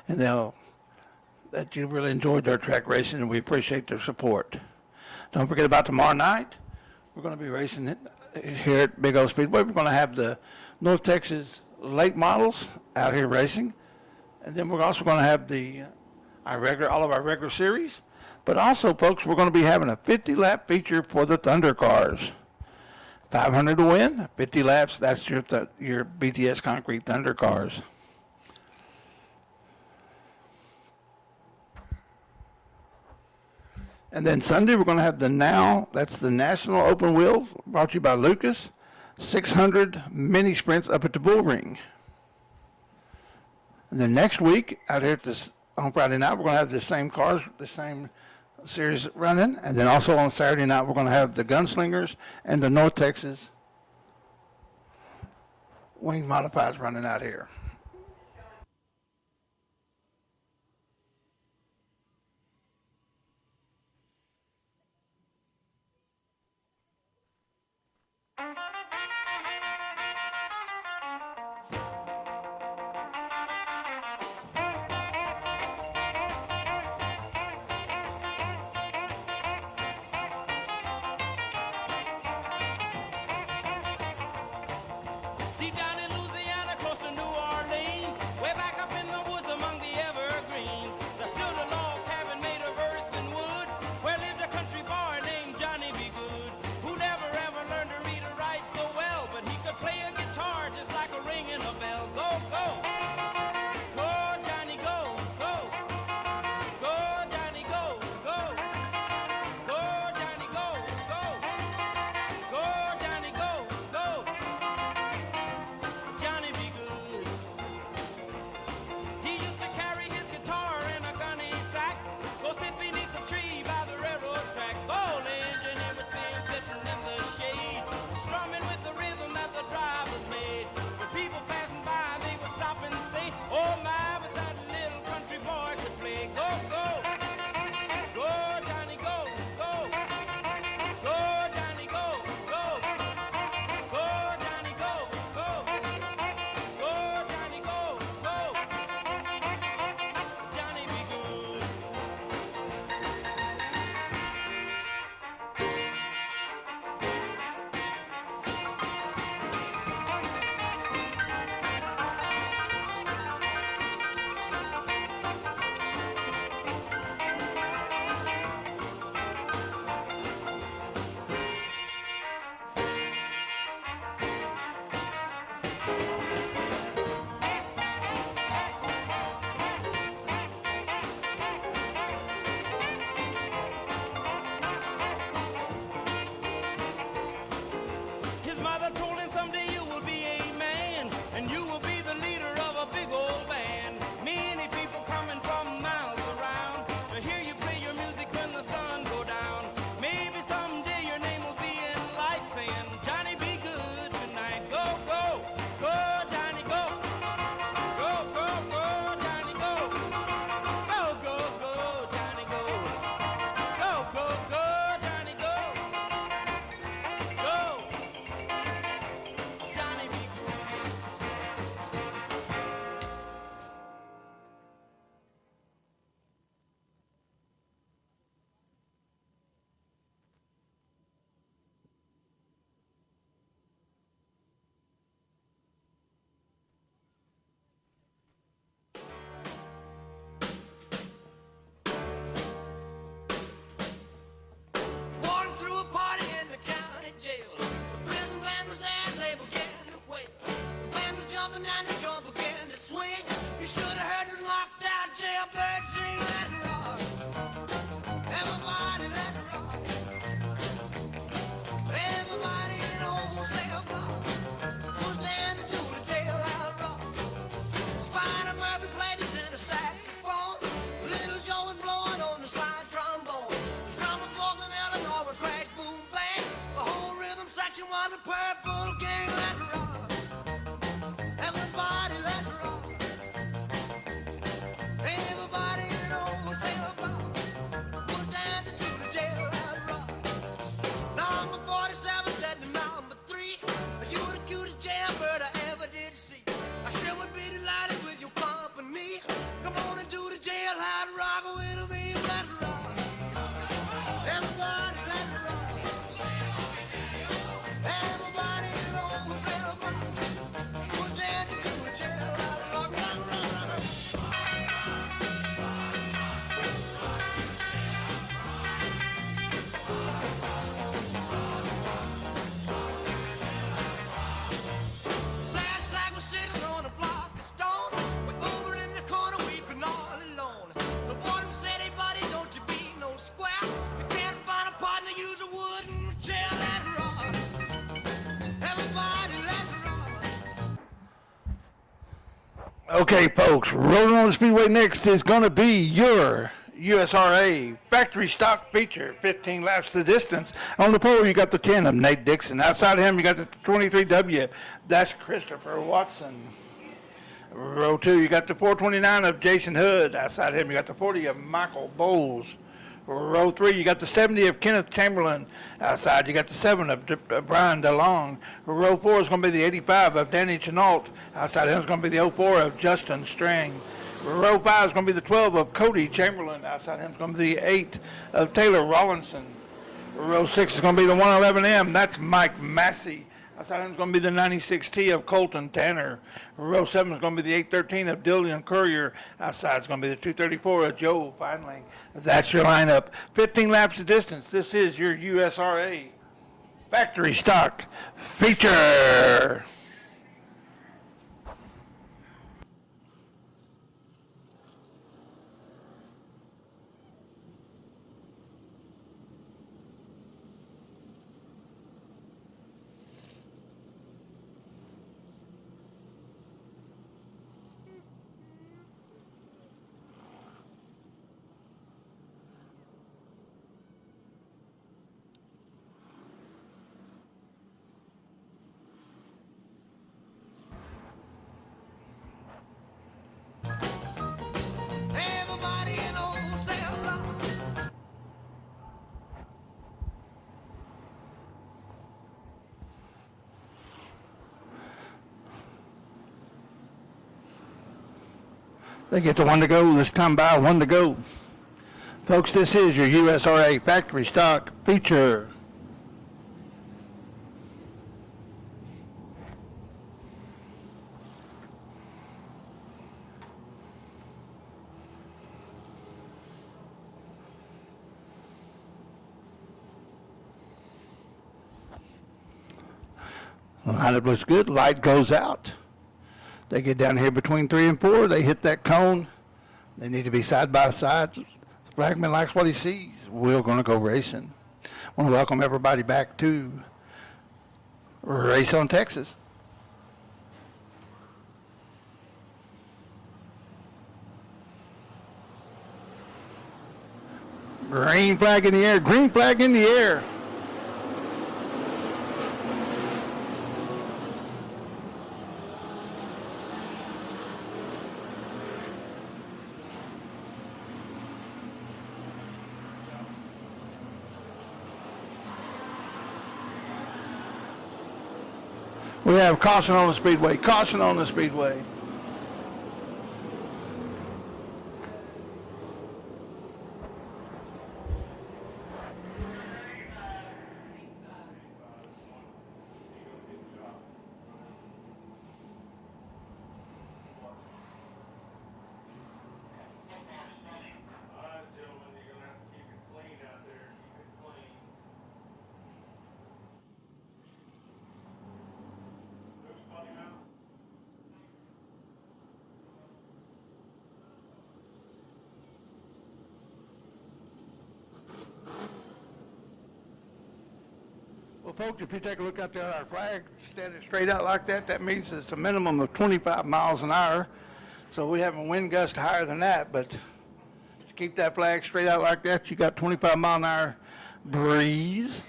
and that you really enjoyed their track racing, and we appreciate their support. Don't forget about tomorrow night. We're going to be racing here at Big O Speedway. We're going to have the North Texas late models out here racing. And then we're also going to have all of our regular series. But also, folks, we're going to be having a 50-lap feature for the Thunder cars. 500 to win, 50 laps, that's your BTS Concrete Thunder cars. And then Sunday, we're going to have that's the National Open Wheel, brought to you by Lucas, 600 mini sprints up at the Bull Ring. And then next week, out here on Friday night, we're going to have the same cars, the same series running. And then also on Saturday night, we're going to have the Gunslingers and the North Texas Wing Modifieds running out here. Deep down in Louisiana, close to New Orleans, way back up in the woods among the evergreens, there stood a log cabin made of earth and wood, where lived a country boy named Johnny B. Good, who never ever learned to read or write so well, but he could play a guitar just like a ringing a bell. Go, go! Go, Johnny, go, go! Go, Johnny, go, go! Go, Johnny, go, go! Go, Johnny, go, go! jumping and the drum began to swing. You should have heard the locked out jailbird sing. Let it rock. Everybody let it rock. Everybody in the wholesale block was dancing to the jailhouse rock. Spider Murphy played his inner saxophone. Little Joe was blowing on the slide trombone. The drummer boy from Illinois would crash, boom, bang. The whole rhythm section was a purple gang. Let it rock. Everybody let it rock. Everybody in the wholesale block was dancing to the jailhouse rock. Number 47 said to number 3, you the cutest jailbird I ever did see. I sure would be delighted with your company. Come on and do the jailhouse rock with me. Let it rock. Everybody let it rock. Everybody in the wholesale block was dancing to the jailhouse rock. Rock, rock, rock, rock. Sad sack was sitting on a block of stone. We're over in the corner weeping all alone. The warden said, hey buddy, don't you be no square. You can't find a partner, use a wooden chair. Let it rock. Everybody let it rock. Okay, folks, rolling on the Speedway next is going to be your USRA factory stock feature, 15 laps the distance. On the pole, you got the 10 of Nate Dixon. Outside of him, you got the 23W. That's Christopher Watson. Row 2, you got the 429 of Jason Hood. Outside of him, you got the 40 of Michael Bowles. Row 3, you got the 70 of Kenneth Chamberlain. Outside, you got the 7 of Brian DeLong. Row 4 is going to be the 85 of Danny Chenault. Outside of him is going to be the 04 of Justin Strang. Row 5 is going to be the 12 of Cody Chamberlain. Outside of him is going to be the 8 of Taylor Rawlinson. Row 6 is going to be the 111M. That's Mike Massey. Outside of him is going to be the 96T of Colton Tanner. Row 7 is going to be the 813 of Dillian Courier. Outside is going to be the 234 of Joe Feinling. That's your lineup. 15 laps of distance. This is your USRA factory stock feature. Everybody in the wholesale block. They get the one to go. This time by one to go. Folks, this is your USRA factory stock feature. Lineup looks good. Light goes out. They get down here between 3 and 4. They hit that cone. They need to be side by side. The flagman likes what he sees. We're going to go racing. I want to welcome everybody back to Race on Texas. Green flag in the air. Green flag in the air. We have caution on the speedway. Caution on the speedway. folks, if you take a look out there at our flag, standing straight out like that, that means it's a minimum of 25 miles an hour. So we have a wind gust higher than that, but to keep that flag straight out like that, you got 25 mile an hour breeze.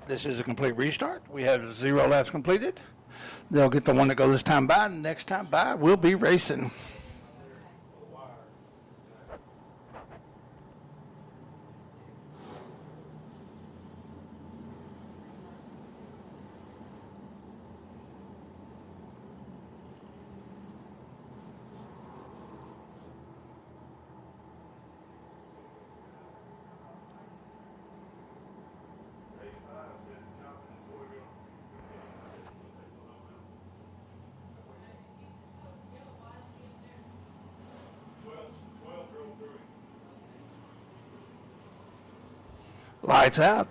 This is a complete restart. We have 0 laps completed. They'll get the one that goes this time by, and next time by, we'll be racing. Lights out.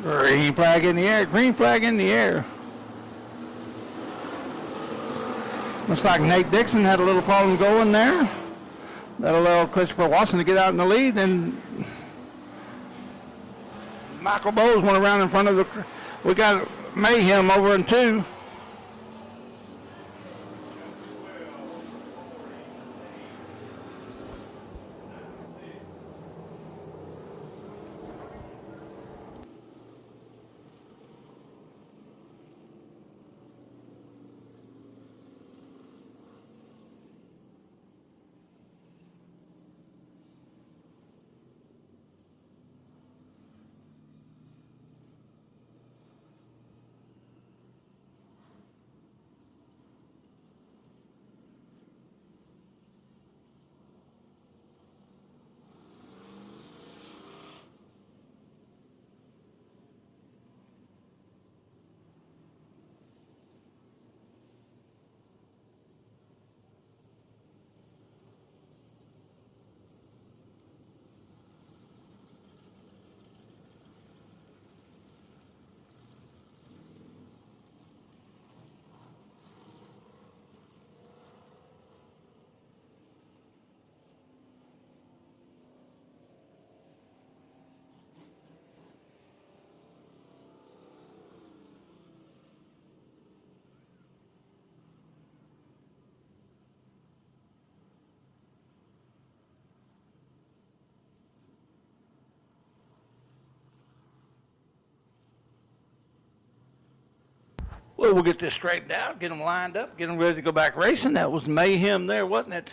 Green flag in the air. Green flag in the air. Looks like Nate Dixon had a little problem going there. That'll allow Christopher Watson to get out in the lead. And Michael Bowles went around in front of the... We got Mayhem over in 2. Well, we'll get this straightened out, get them lined up, get them ready to go back racing. That was Mayhem there, wasn't it?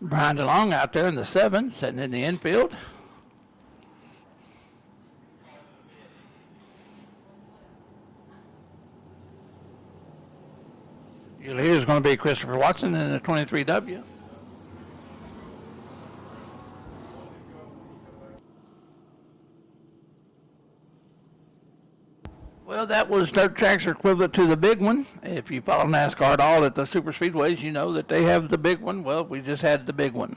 Brian DeLong out there in the 7, sitting in the infield. Your leader is going to be Christopher Watson in the 23W. Well, that was dirt tracks are equivalent to the big one. If you follow NASCAR at all at the super speedways, you know that they have the big one. Well, we just had the big one.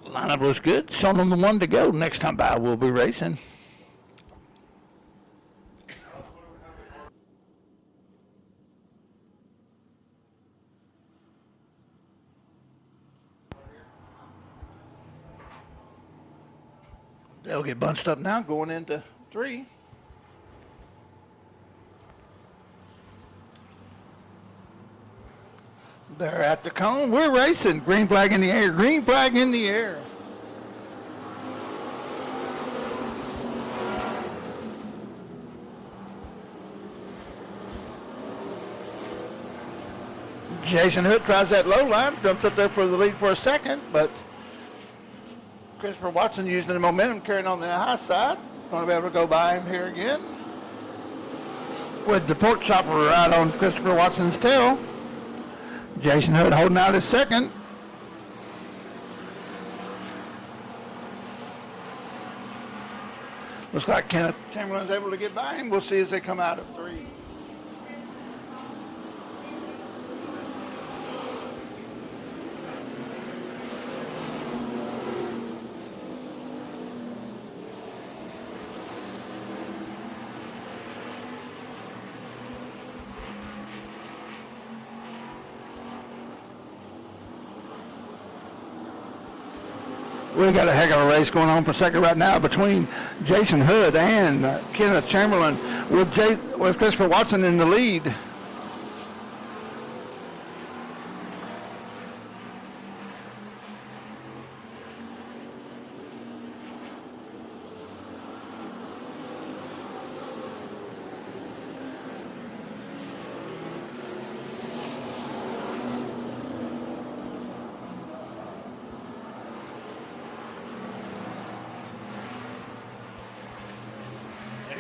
Lineup looks good. Showing them the one to go. Next time by, we'll be racing. They'll get bunched up now going into 3. They're at the cone. We're racing. Green flag in the air. Green flag in the air. Jason Hood tries that low line. Jumps up there for the lead for a second, but Christopher Watson using the momentum, carrying on the high side. Going to be able to go by him here again. With the pork chopper right on Christopher Watson's tail. Jason Hood holding out his second. Looks like Kenneth Chamberlain's able to get by him. We'll see as they come out of 3. We got a heck of a race going on for second right now between Jason Hood and Kenneth Chamberlain with Christopher Watson in the lead.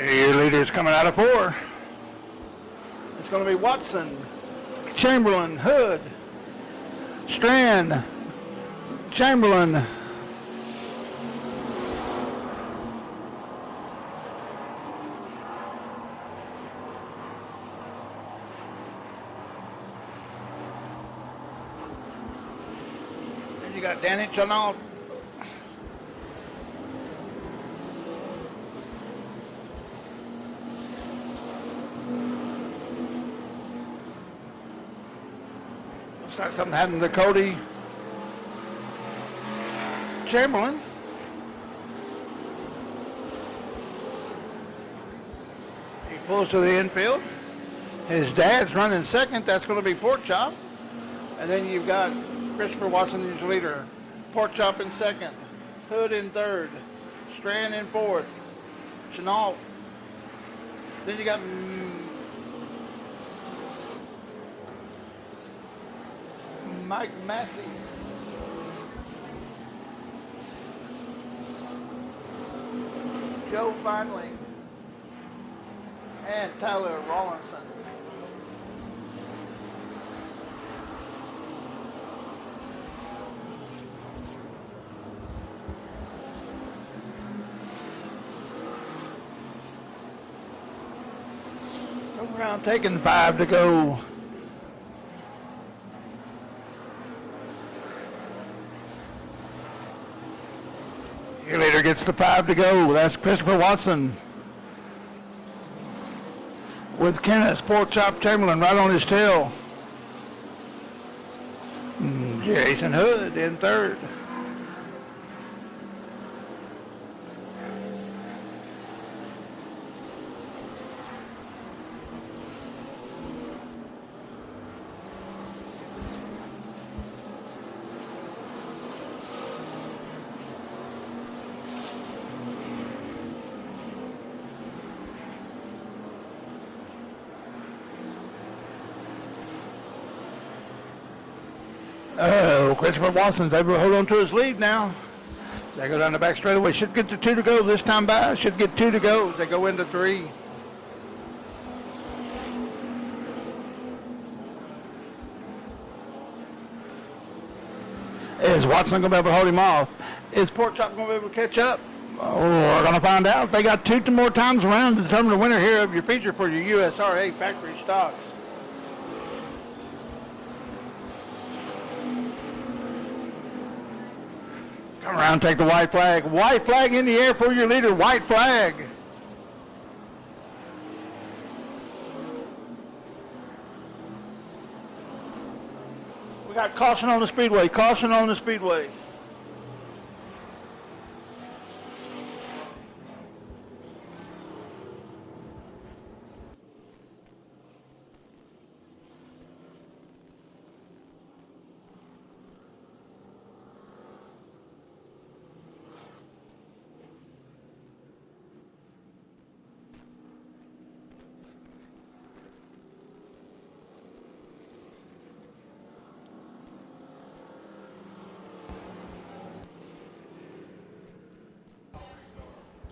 Your leader's coming out of 4. It's going to be Watson, Chamberlain, Hood, Strand, Chamberlain. Then you got Danny Chenault. Looks like something happened to Cody Chamberlain. He pulls to the infield. His dad's running second. That's going to be Pork Chop. And then you've got Christopher Watson, his leader. Pork Chop in second. Hood in third. Strand in fourth. Chenault. Then you got Mike Massey. Joe Feinling. And Tyler Rawlinson. Come around taking 5 to go. Your leader gets the 5 to go. That's Christopher Watson. With Kenneth Pork Chop Chamberlain right on his tail. Jason Hood in third. Oh, Christopher Watson's able to hold on to his lead now. They go down the back straightaway. Should get to 2 to go this time by. Should get 2 to go as they go into 3. Is Watson going to be able to hold him off? Is Pork Chop going to be able to catch up? Oh, we're going to find out. They got 2 more times around to determine the winner here of your feature for your USRA factory stocks. Come around, take the white flag. White flag in the air for your leader. White flag. We got caution on the speedway. Caution on the speedway.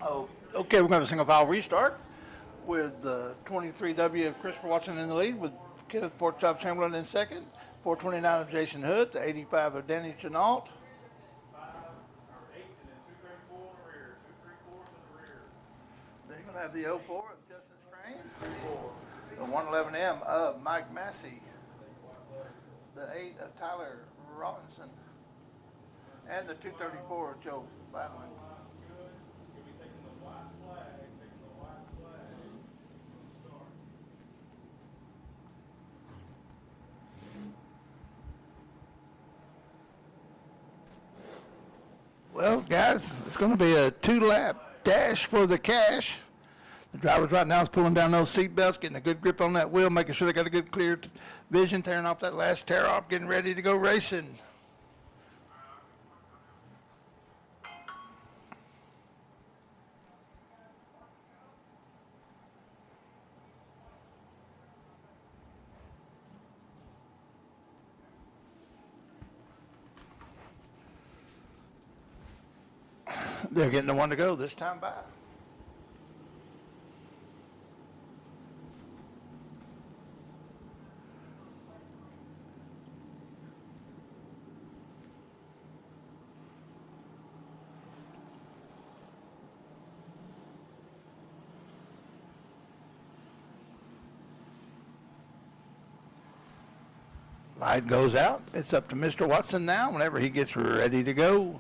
Oh, okay, we're going to have a single file restart with the 23W of Christopher Watson in the lead, with Kenneth Porkchop Chamberlain in second, 429 of Jason Hood, the 85 of Danny Chenault. Then you're going to have the 04 of Justin Strain, the 111M of Mike Massey, the 8 of Tyler Robinson, and the 234 of Joe Badland. Well, guys, it's going to be a 2-lap dash for the cash. The drivers right now is pulling down those seat belts, getting a good grip on that wheel, making sure they got a good clear vision, tearing off that last tear off, getting ready to go racing. They're getting the 1 to go this time by. Light goes out. It's up to Mr. Watson now whenever he gets ready to go.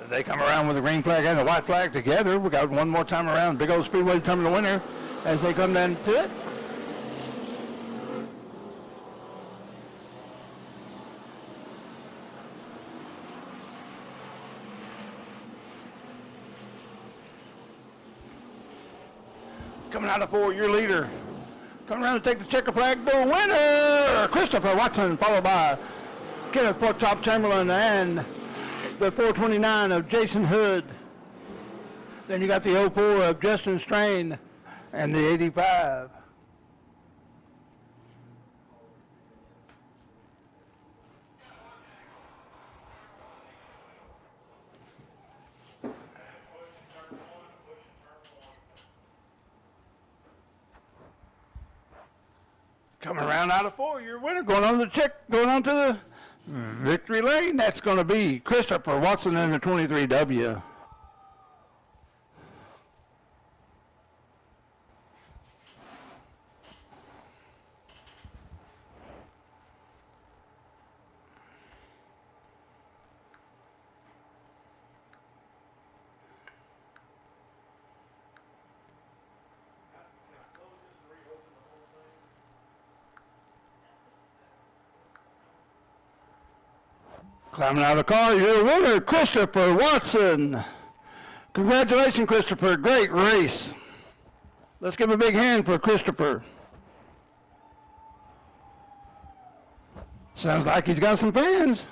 They come around with the green flag and the white flag together. We got one more time around. Big old Speedway determine the winner as they come down to it. Coming out of 4, your leader. Coming around to take the checker flag, the winner, Christopher Watson, followed by Kenneth Porkchop Chamberlain and the 429 of Jason Hood. Then you got the 04 of Justin Strain and the 85. Coming around out of 4, your winner, going on to the victory lane. That's going to be Christopher Watson in the 23W. Climbing out of the car, your winner, Christopher Watson. Congratulations, Christopher. Great race. Let's give a big hand for Christopher. Sounds like he's got some fans.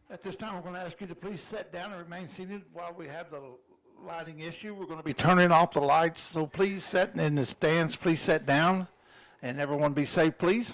At this time, we're going to ask you to please sit down and remain seated while we have the lighting issue. We're going to be turning off the lights, so please sit in the stands. Please sit down, and everyone be safe, please.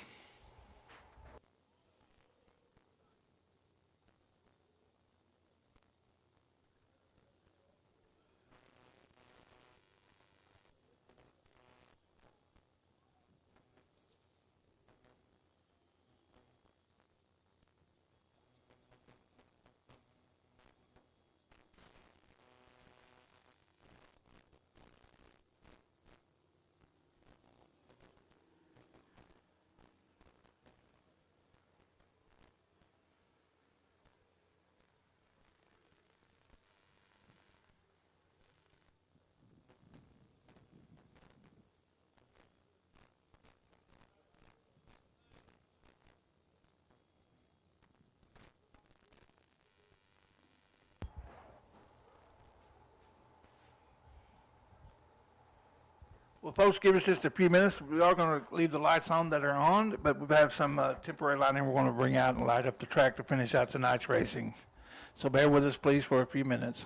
Well, folks, give us just a few minutes. We are going to leave the lights on that are on, but we have some temporary lighting we're going to bring out and light up the track to finish out tonight's racing. So bear with us, please, for a few minutes.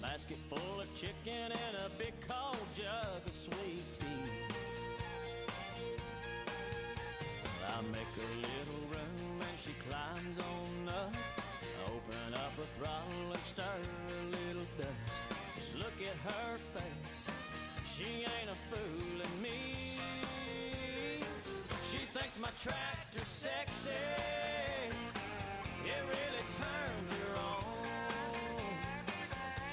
basket full of chicken and a big cold jug of sweet tea. I make a little room and she climbs on up. Open up a throttle and stir a little dust. Just look at her face, she ain't a fooling me. She thinks my tractor's sexy, it really turns her on.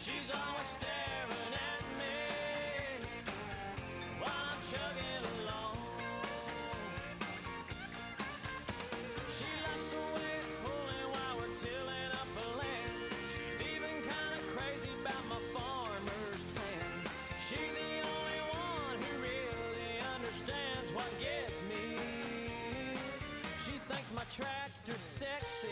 She's always staring at me while I'm chugging along. She likes the way it's pulling while we're tilling up a land. She's even kind of crazy about my farmer's tan. She's the only one who really understands what gets me. She thinks my tractor's sexy.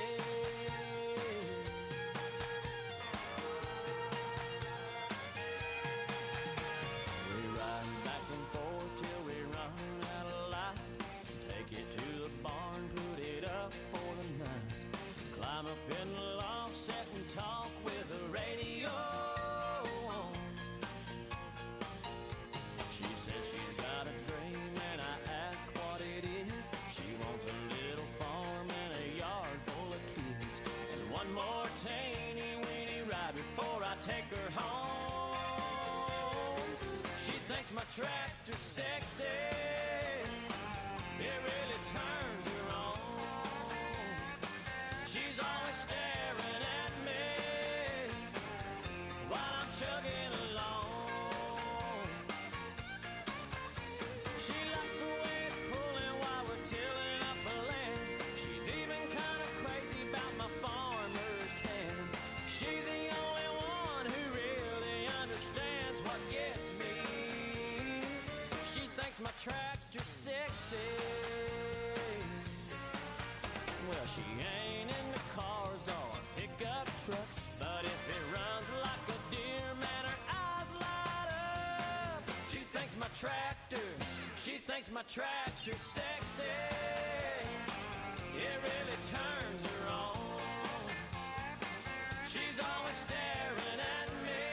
We ride back and forth till we run out of light. Take it to the barn, put it up for the night. Climb up in the loft, sit and talk with the radio on. She says she's got a dream and I ask what it is. She wants a little farm and a yard full of kids, and one more teeny weeny ride before I take her home. She thinks my tractor's sexy, it really turns her on. She's always staring at me while I'm chugging along. She likes the way it's pulling while we're tilling up a land. She's even kind of crazy about my farmer's tan. She's the only one who really understands what gets me. She thinks my tractor's sexy. Well, she ain't into cars or pickup trucks, but if it runs like a deer, man, her eyes light up. She thinks my tractor's sexy, it really turns her on. She's always staring at me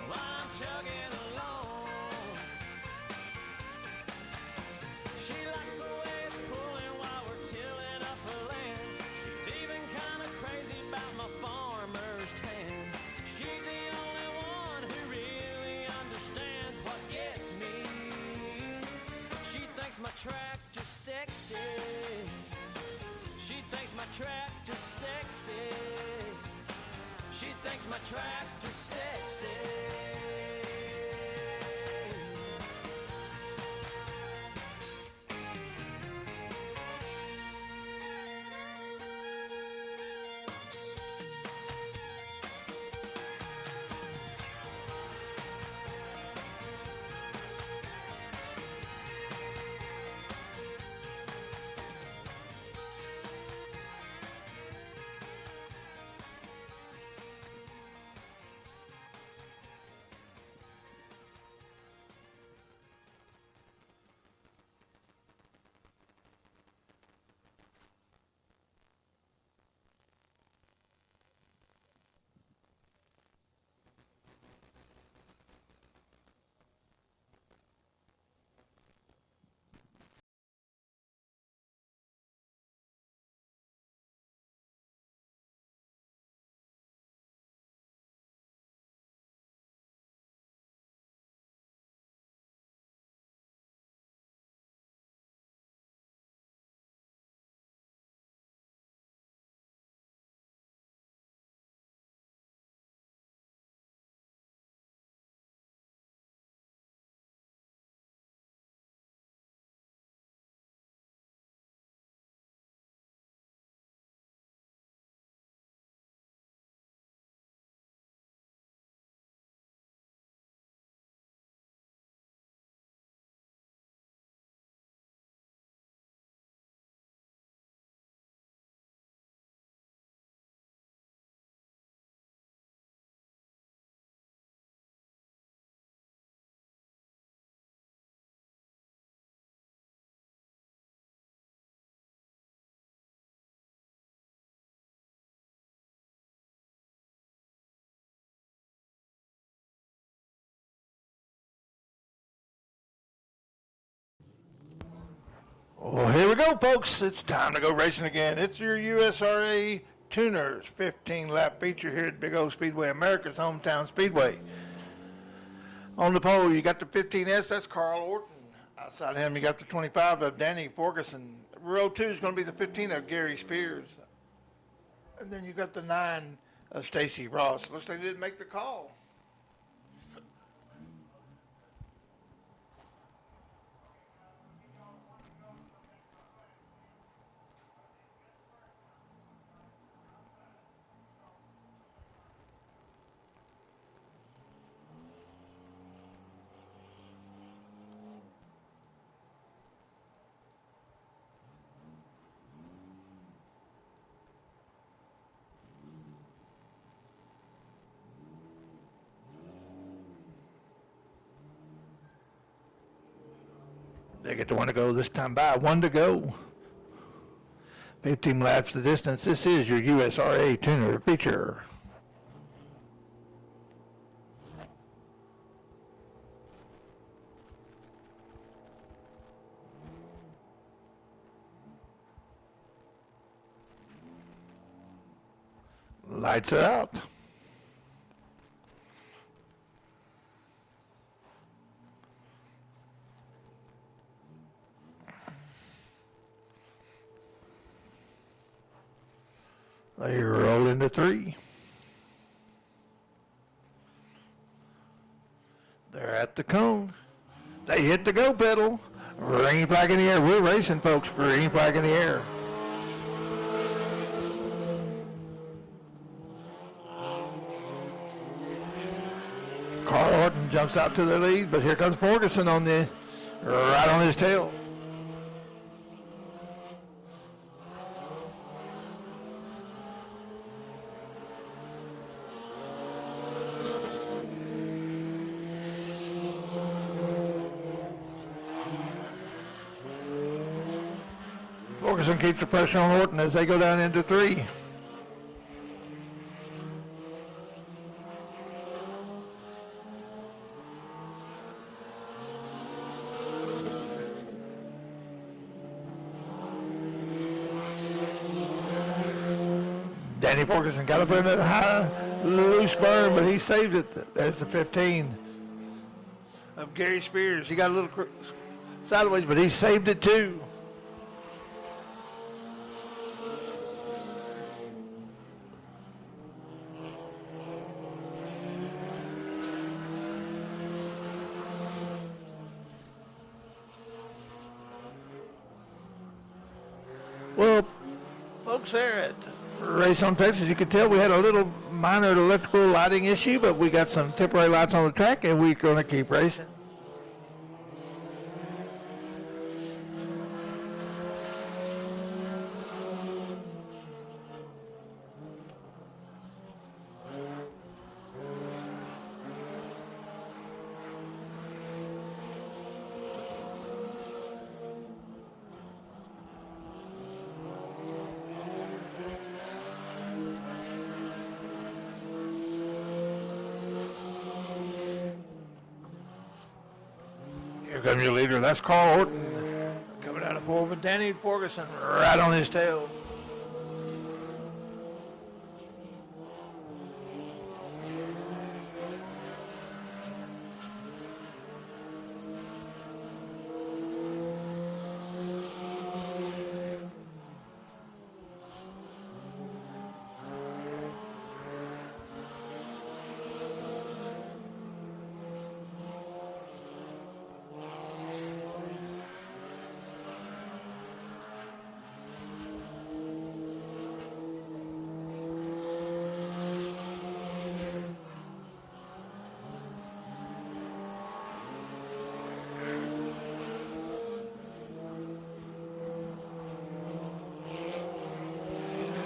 while I'm chugging along. She likes the way it's pulling while we're tilling up her land. She's even kind of crazy about my farmer's tan. She's the only one who really understands what gets me. She thinks my tractor's sexy. She thinks my tractor's sexy. She thinks my tractor's sexy. Well, here we go, folks. It's time to go racing again. It's your USRA Tuners 15-lap feature here at Big O Speedway, America's hometown speedway. On the pole, you got the 15S, that's Carl Orton. Outside of him, you got the 25 of Danny Ferguson. Row 2 is going to be the 15 of Gary Spears. And then you got the 9 of Stacy Ross. Looks like they didn't make the call. They get the one to go this time by. 1 to go. 15 laps the distance. This is your USRA Tuner feature. Lights are out. They roll into 3. They're at the cone. They hit the go pedal. Green flag in the air. We're racing, folks. Green flag in the air. Carl Orton jumps out to the lead, but here comes Ferguson right on his tail. Ferguson keeps the pressure on Orton as they go down into 3. Danny Ferguson got up in that high, loose burn, but he saved it. There's the 15 of Gary Spears. He got a little sideways, but he saved it too. Well, folks, there at Race on Texas, you could tell we had a little minor electrical lighting issue, but we got some temporary lights on the track, and we're going to keep racing. Here comes your leader. That's Carl Orton coming out of pole with Danny Ferguson right on his tail.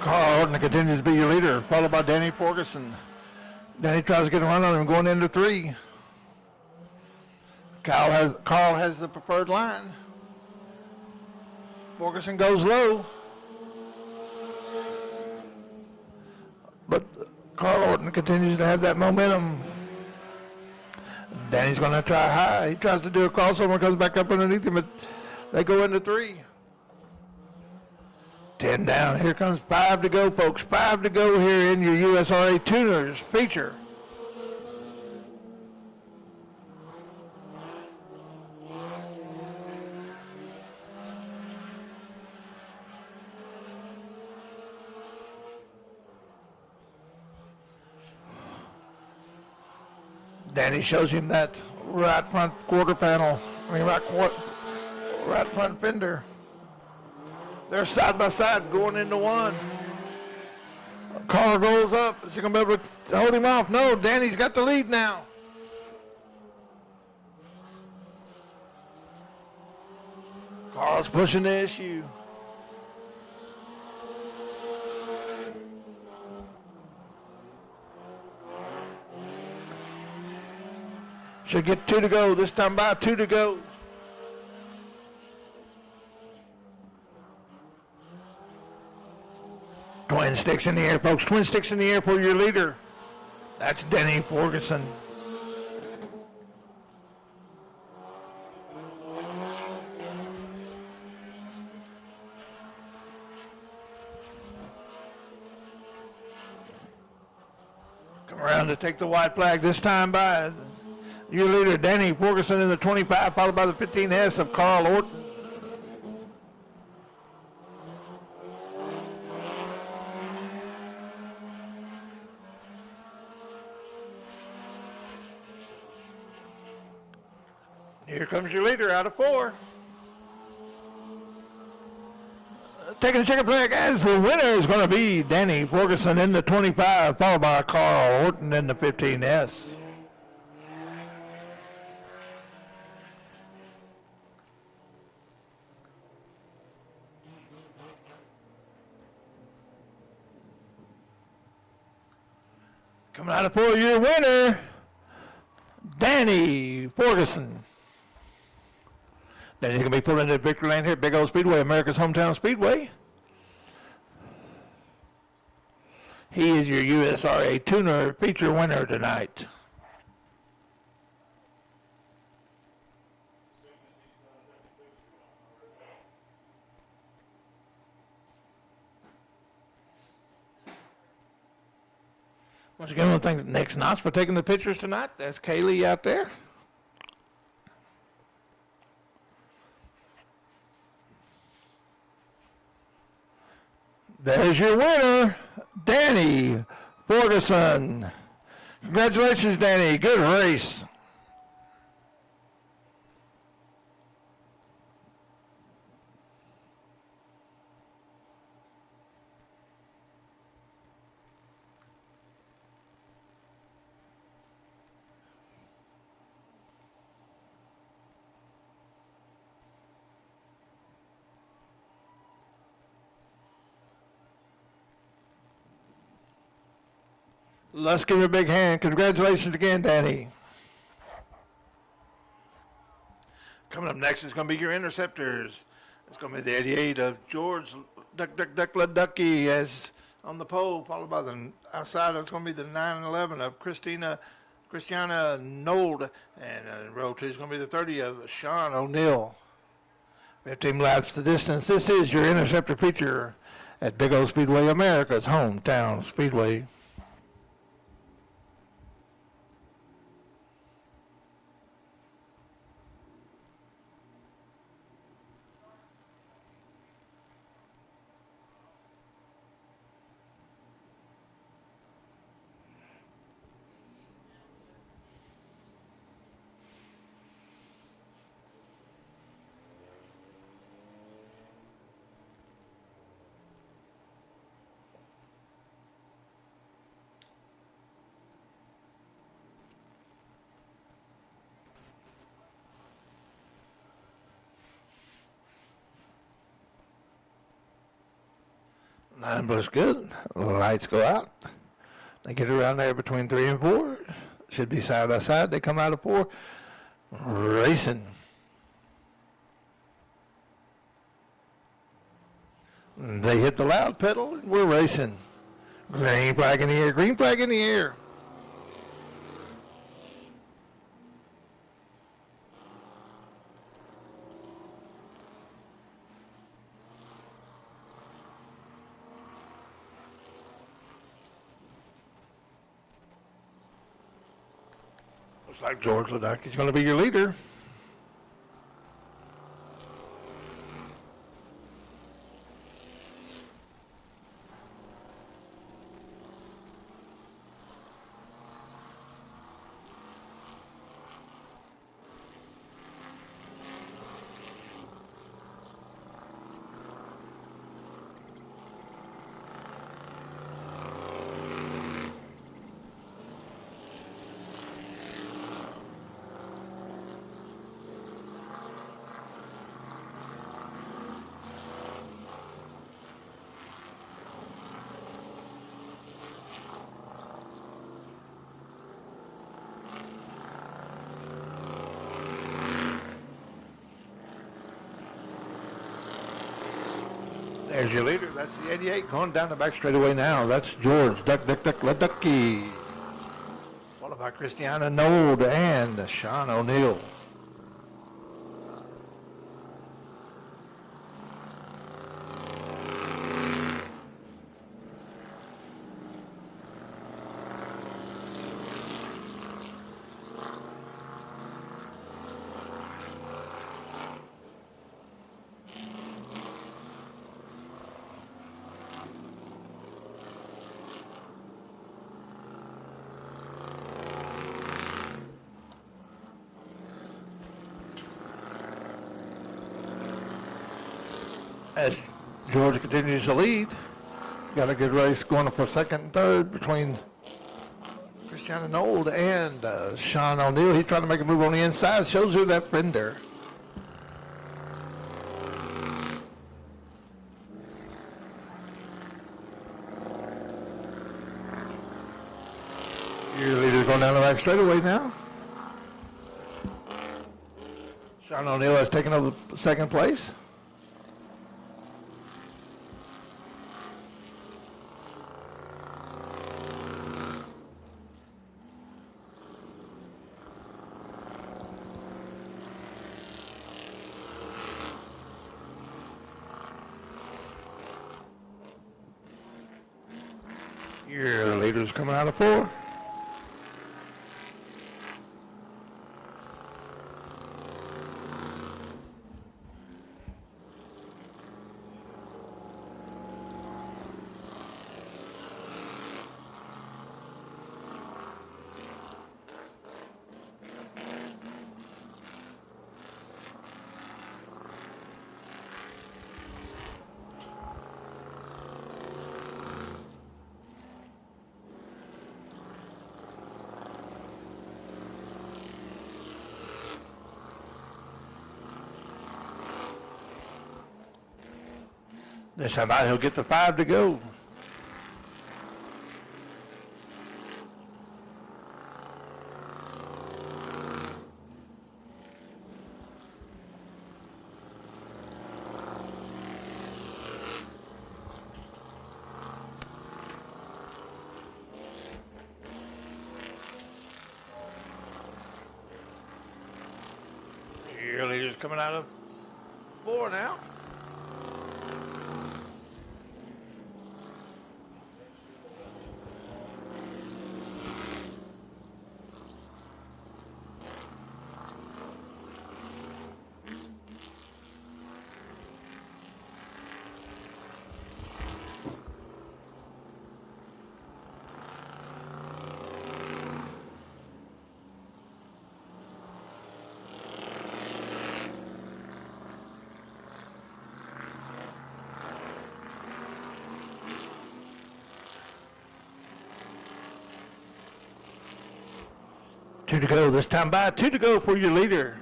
Carl Orton continues to be your leader, followed by Danny Ferguson. Danny tries to get a run on him going into 3. Carl has the preferred line. Ferguson goes low. But Carl Orton continues to have that momentum. Danny's going to try high. He tries to do a crossover, comes back up underneath him, but they go into 3. 10 down. Here comes 5 to go, folks. 5 to go here in your USRA Tuners feature. Danny shows him that right front quarter panel. Right front fender. They're side by side going into one. Car goes up. Is he going to be able to hold him off? No, Danny's got the lead now. Carl's pushing the issue. Should get 2 to go. This time by 2 to go. Twin sticks in the air, folks. Twin sticks in the air for your leader. That's Denny Ferguson. Come around to take the white flag this time by your leader, Danny Ferguson in the 25, followed by the 15S of Carl Orton. Here comes your leader out of 4. Taking the checkered flag as the winner is going to be Danny Ferguson in the 25, followed by Carl Orton in the 15S. Coming out of 4, your winner, Danny Ferguson. Danny's going to be pulling into victory lane here at Big O Speedway, America's hometown speedway. He is your USRA Tuner feature winner tonight. Once again, I want to thank Nick Knotts for taking the pictures tonight. That's Kaylee out there. There's your winner, Danny Ferguson. Congratulations, Danny. Good race. Let's give him a big hand. Congratulations again, Danny. Coming up next is going to be your interceptors. It's going to be the 88 of George Ducky as on the pole, followed by the outside. It's going to be the 911 of Christiana Nold. And row 2 is going to be the 30 of Sean O'Neill. 15 laps the distance. This is your interceptor feature at Big O Speedway, America's hometown speedway. Line looks good. Lights go out. They get around there between 3 and 4. Should be side by side. They come out of 4. Racing. They hit the loud pedal. And we're racing. Green flag in the air. Green flag in the air. like George Leducky's going to be your leader. There's your leader. That's the 88 going down the back straightaway now. That's George Leducky. Followed by Christiana Nold and Sean O'Neill. As George continues to lead, got a good race going for second and third between Christiana Nold and Sean O'Neill. He's trying to make a move on the inside. Shows her that fender. Your leader's going down the back straightaway now. Sean O'Neill has taken over second place. Your leader's coming out of four. This time out, he'll get the 5 to go. Your leader's coming out of 4 now. Two to go this time by. 2 to go for your leader.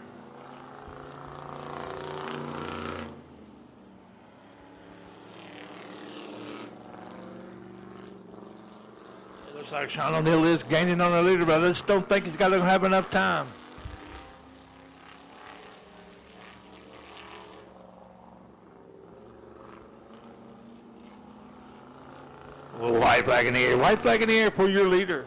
It looks like Sean O'Neill is gaining on the leader, but I just don't think he's got to have enough time. White flag in the air. White flag in the air for your leader.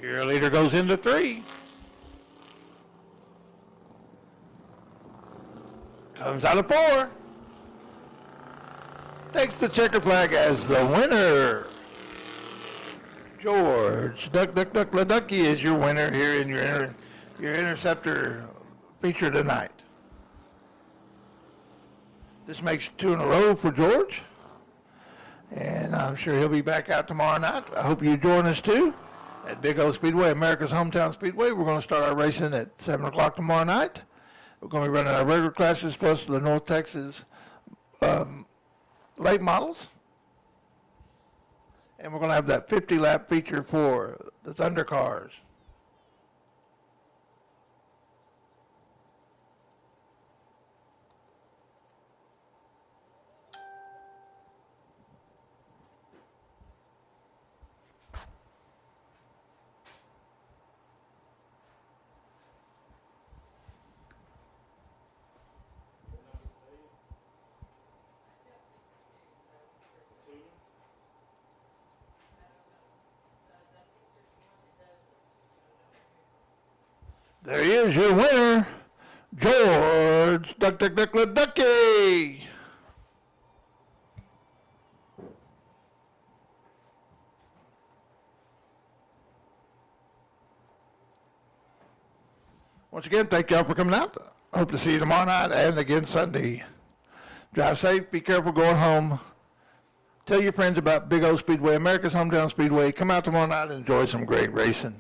Your leader goes into 3. Comes out of 4. takes the checker flag as the winner. George Duck Leducky is your winner here in your interceptor feature tonight. This makes 2 in a row for George, and I'm sure he'll be back out tomorrow night. I hope you join us too at Big O Speedway, America's hometown speedway. We're going to start our racing at 7 o'clock tomorrow night. We're going to be running our regular classes plus the North Texas late models. And we're going to have that 50-lap feature for the Thunder cars. There he is, your winner, George Ducky. Once again, thank y'all for coming out. Hope to see you tomorrow night and again Sunday. Drive safe, be careful going home. Tell your friends about Big O Speedway, America's hometown speedway. Come out tomorrow night and enjoy some great racing.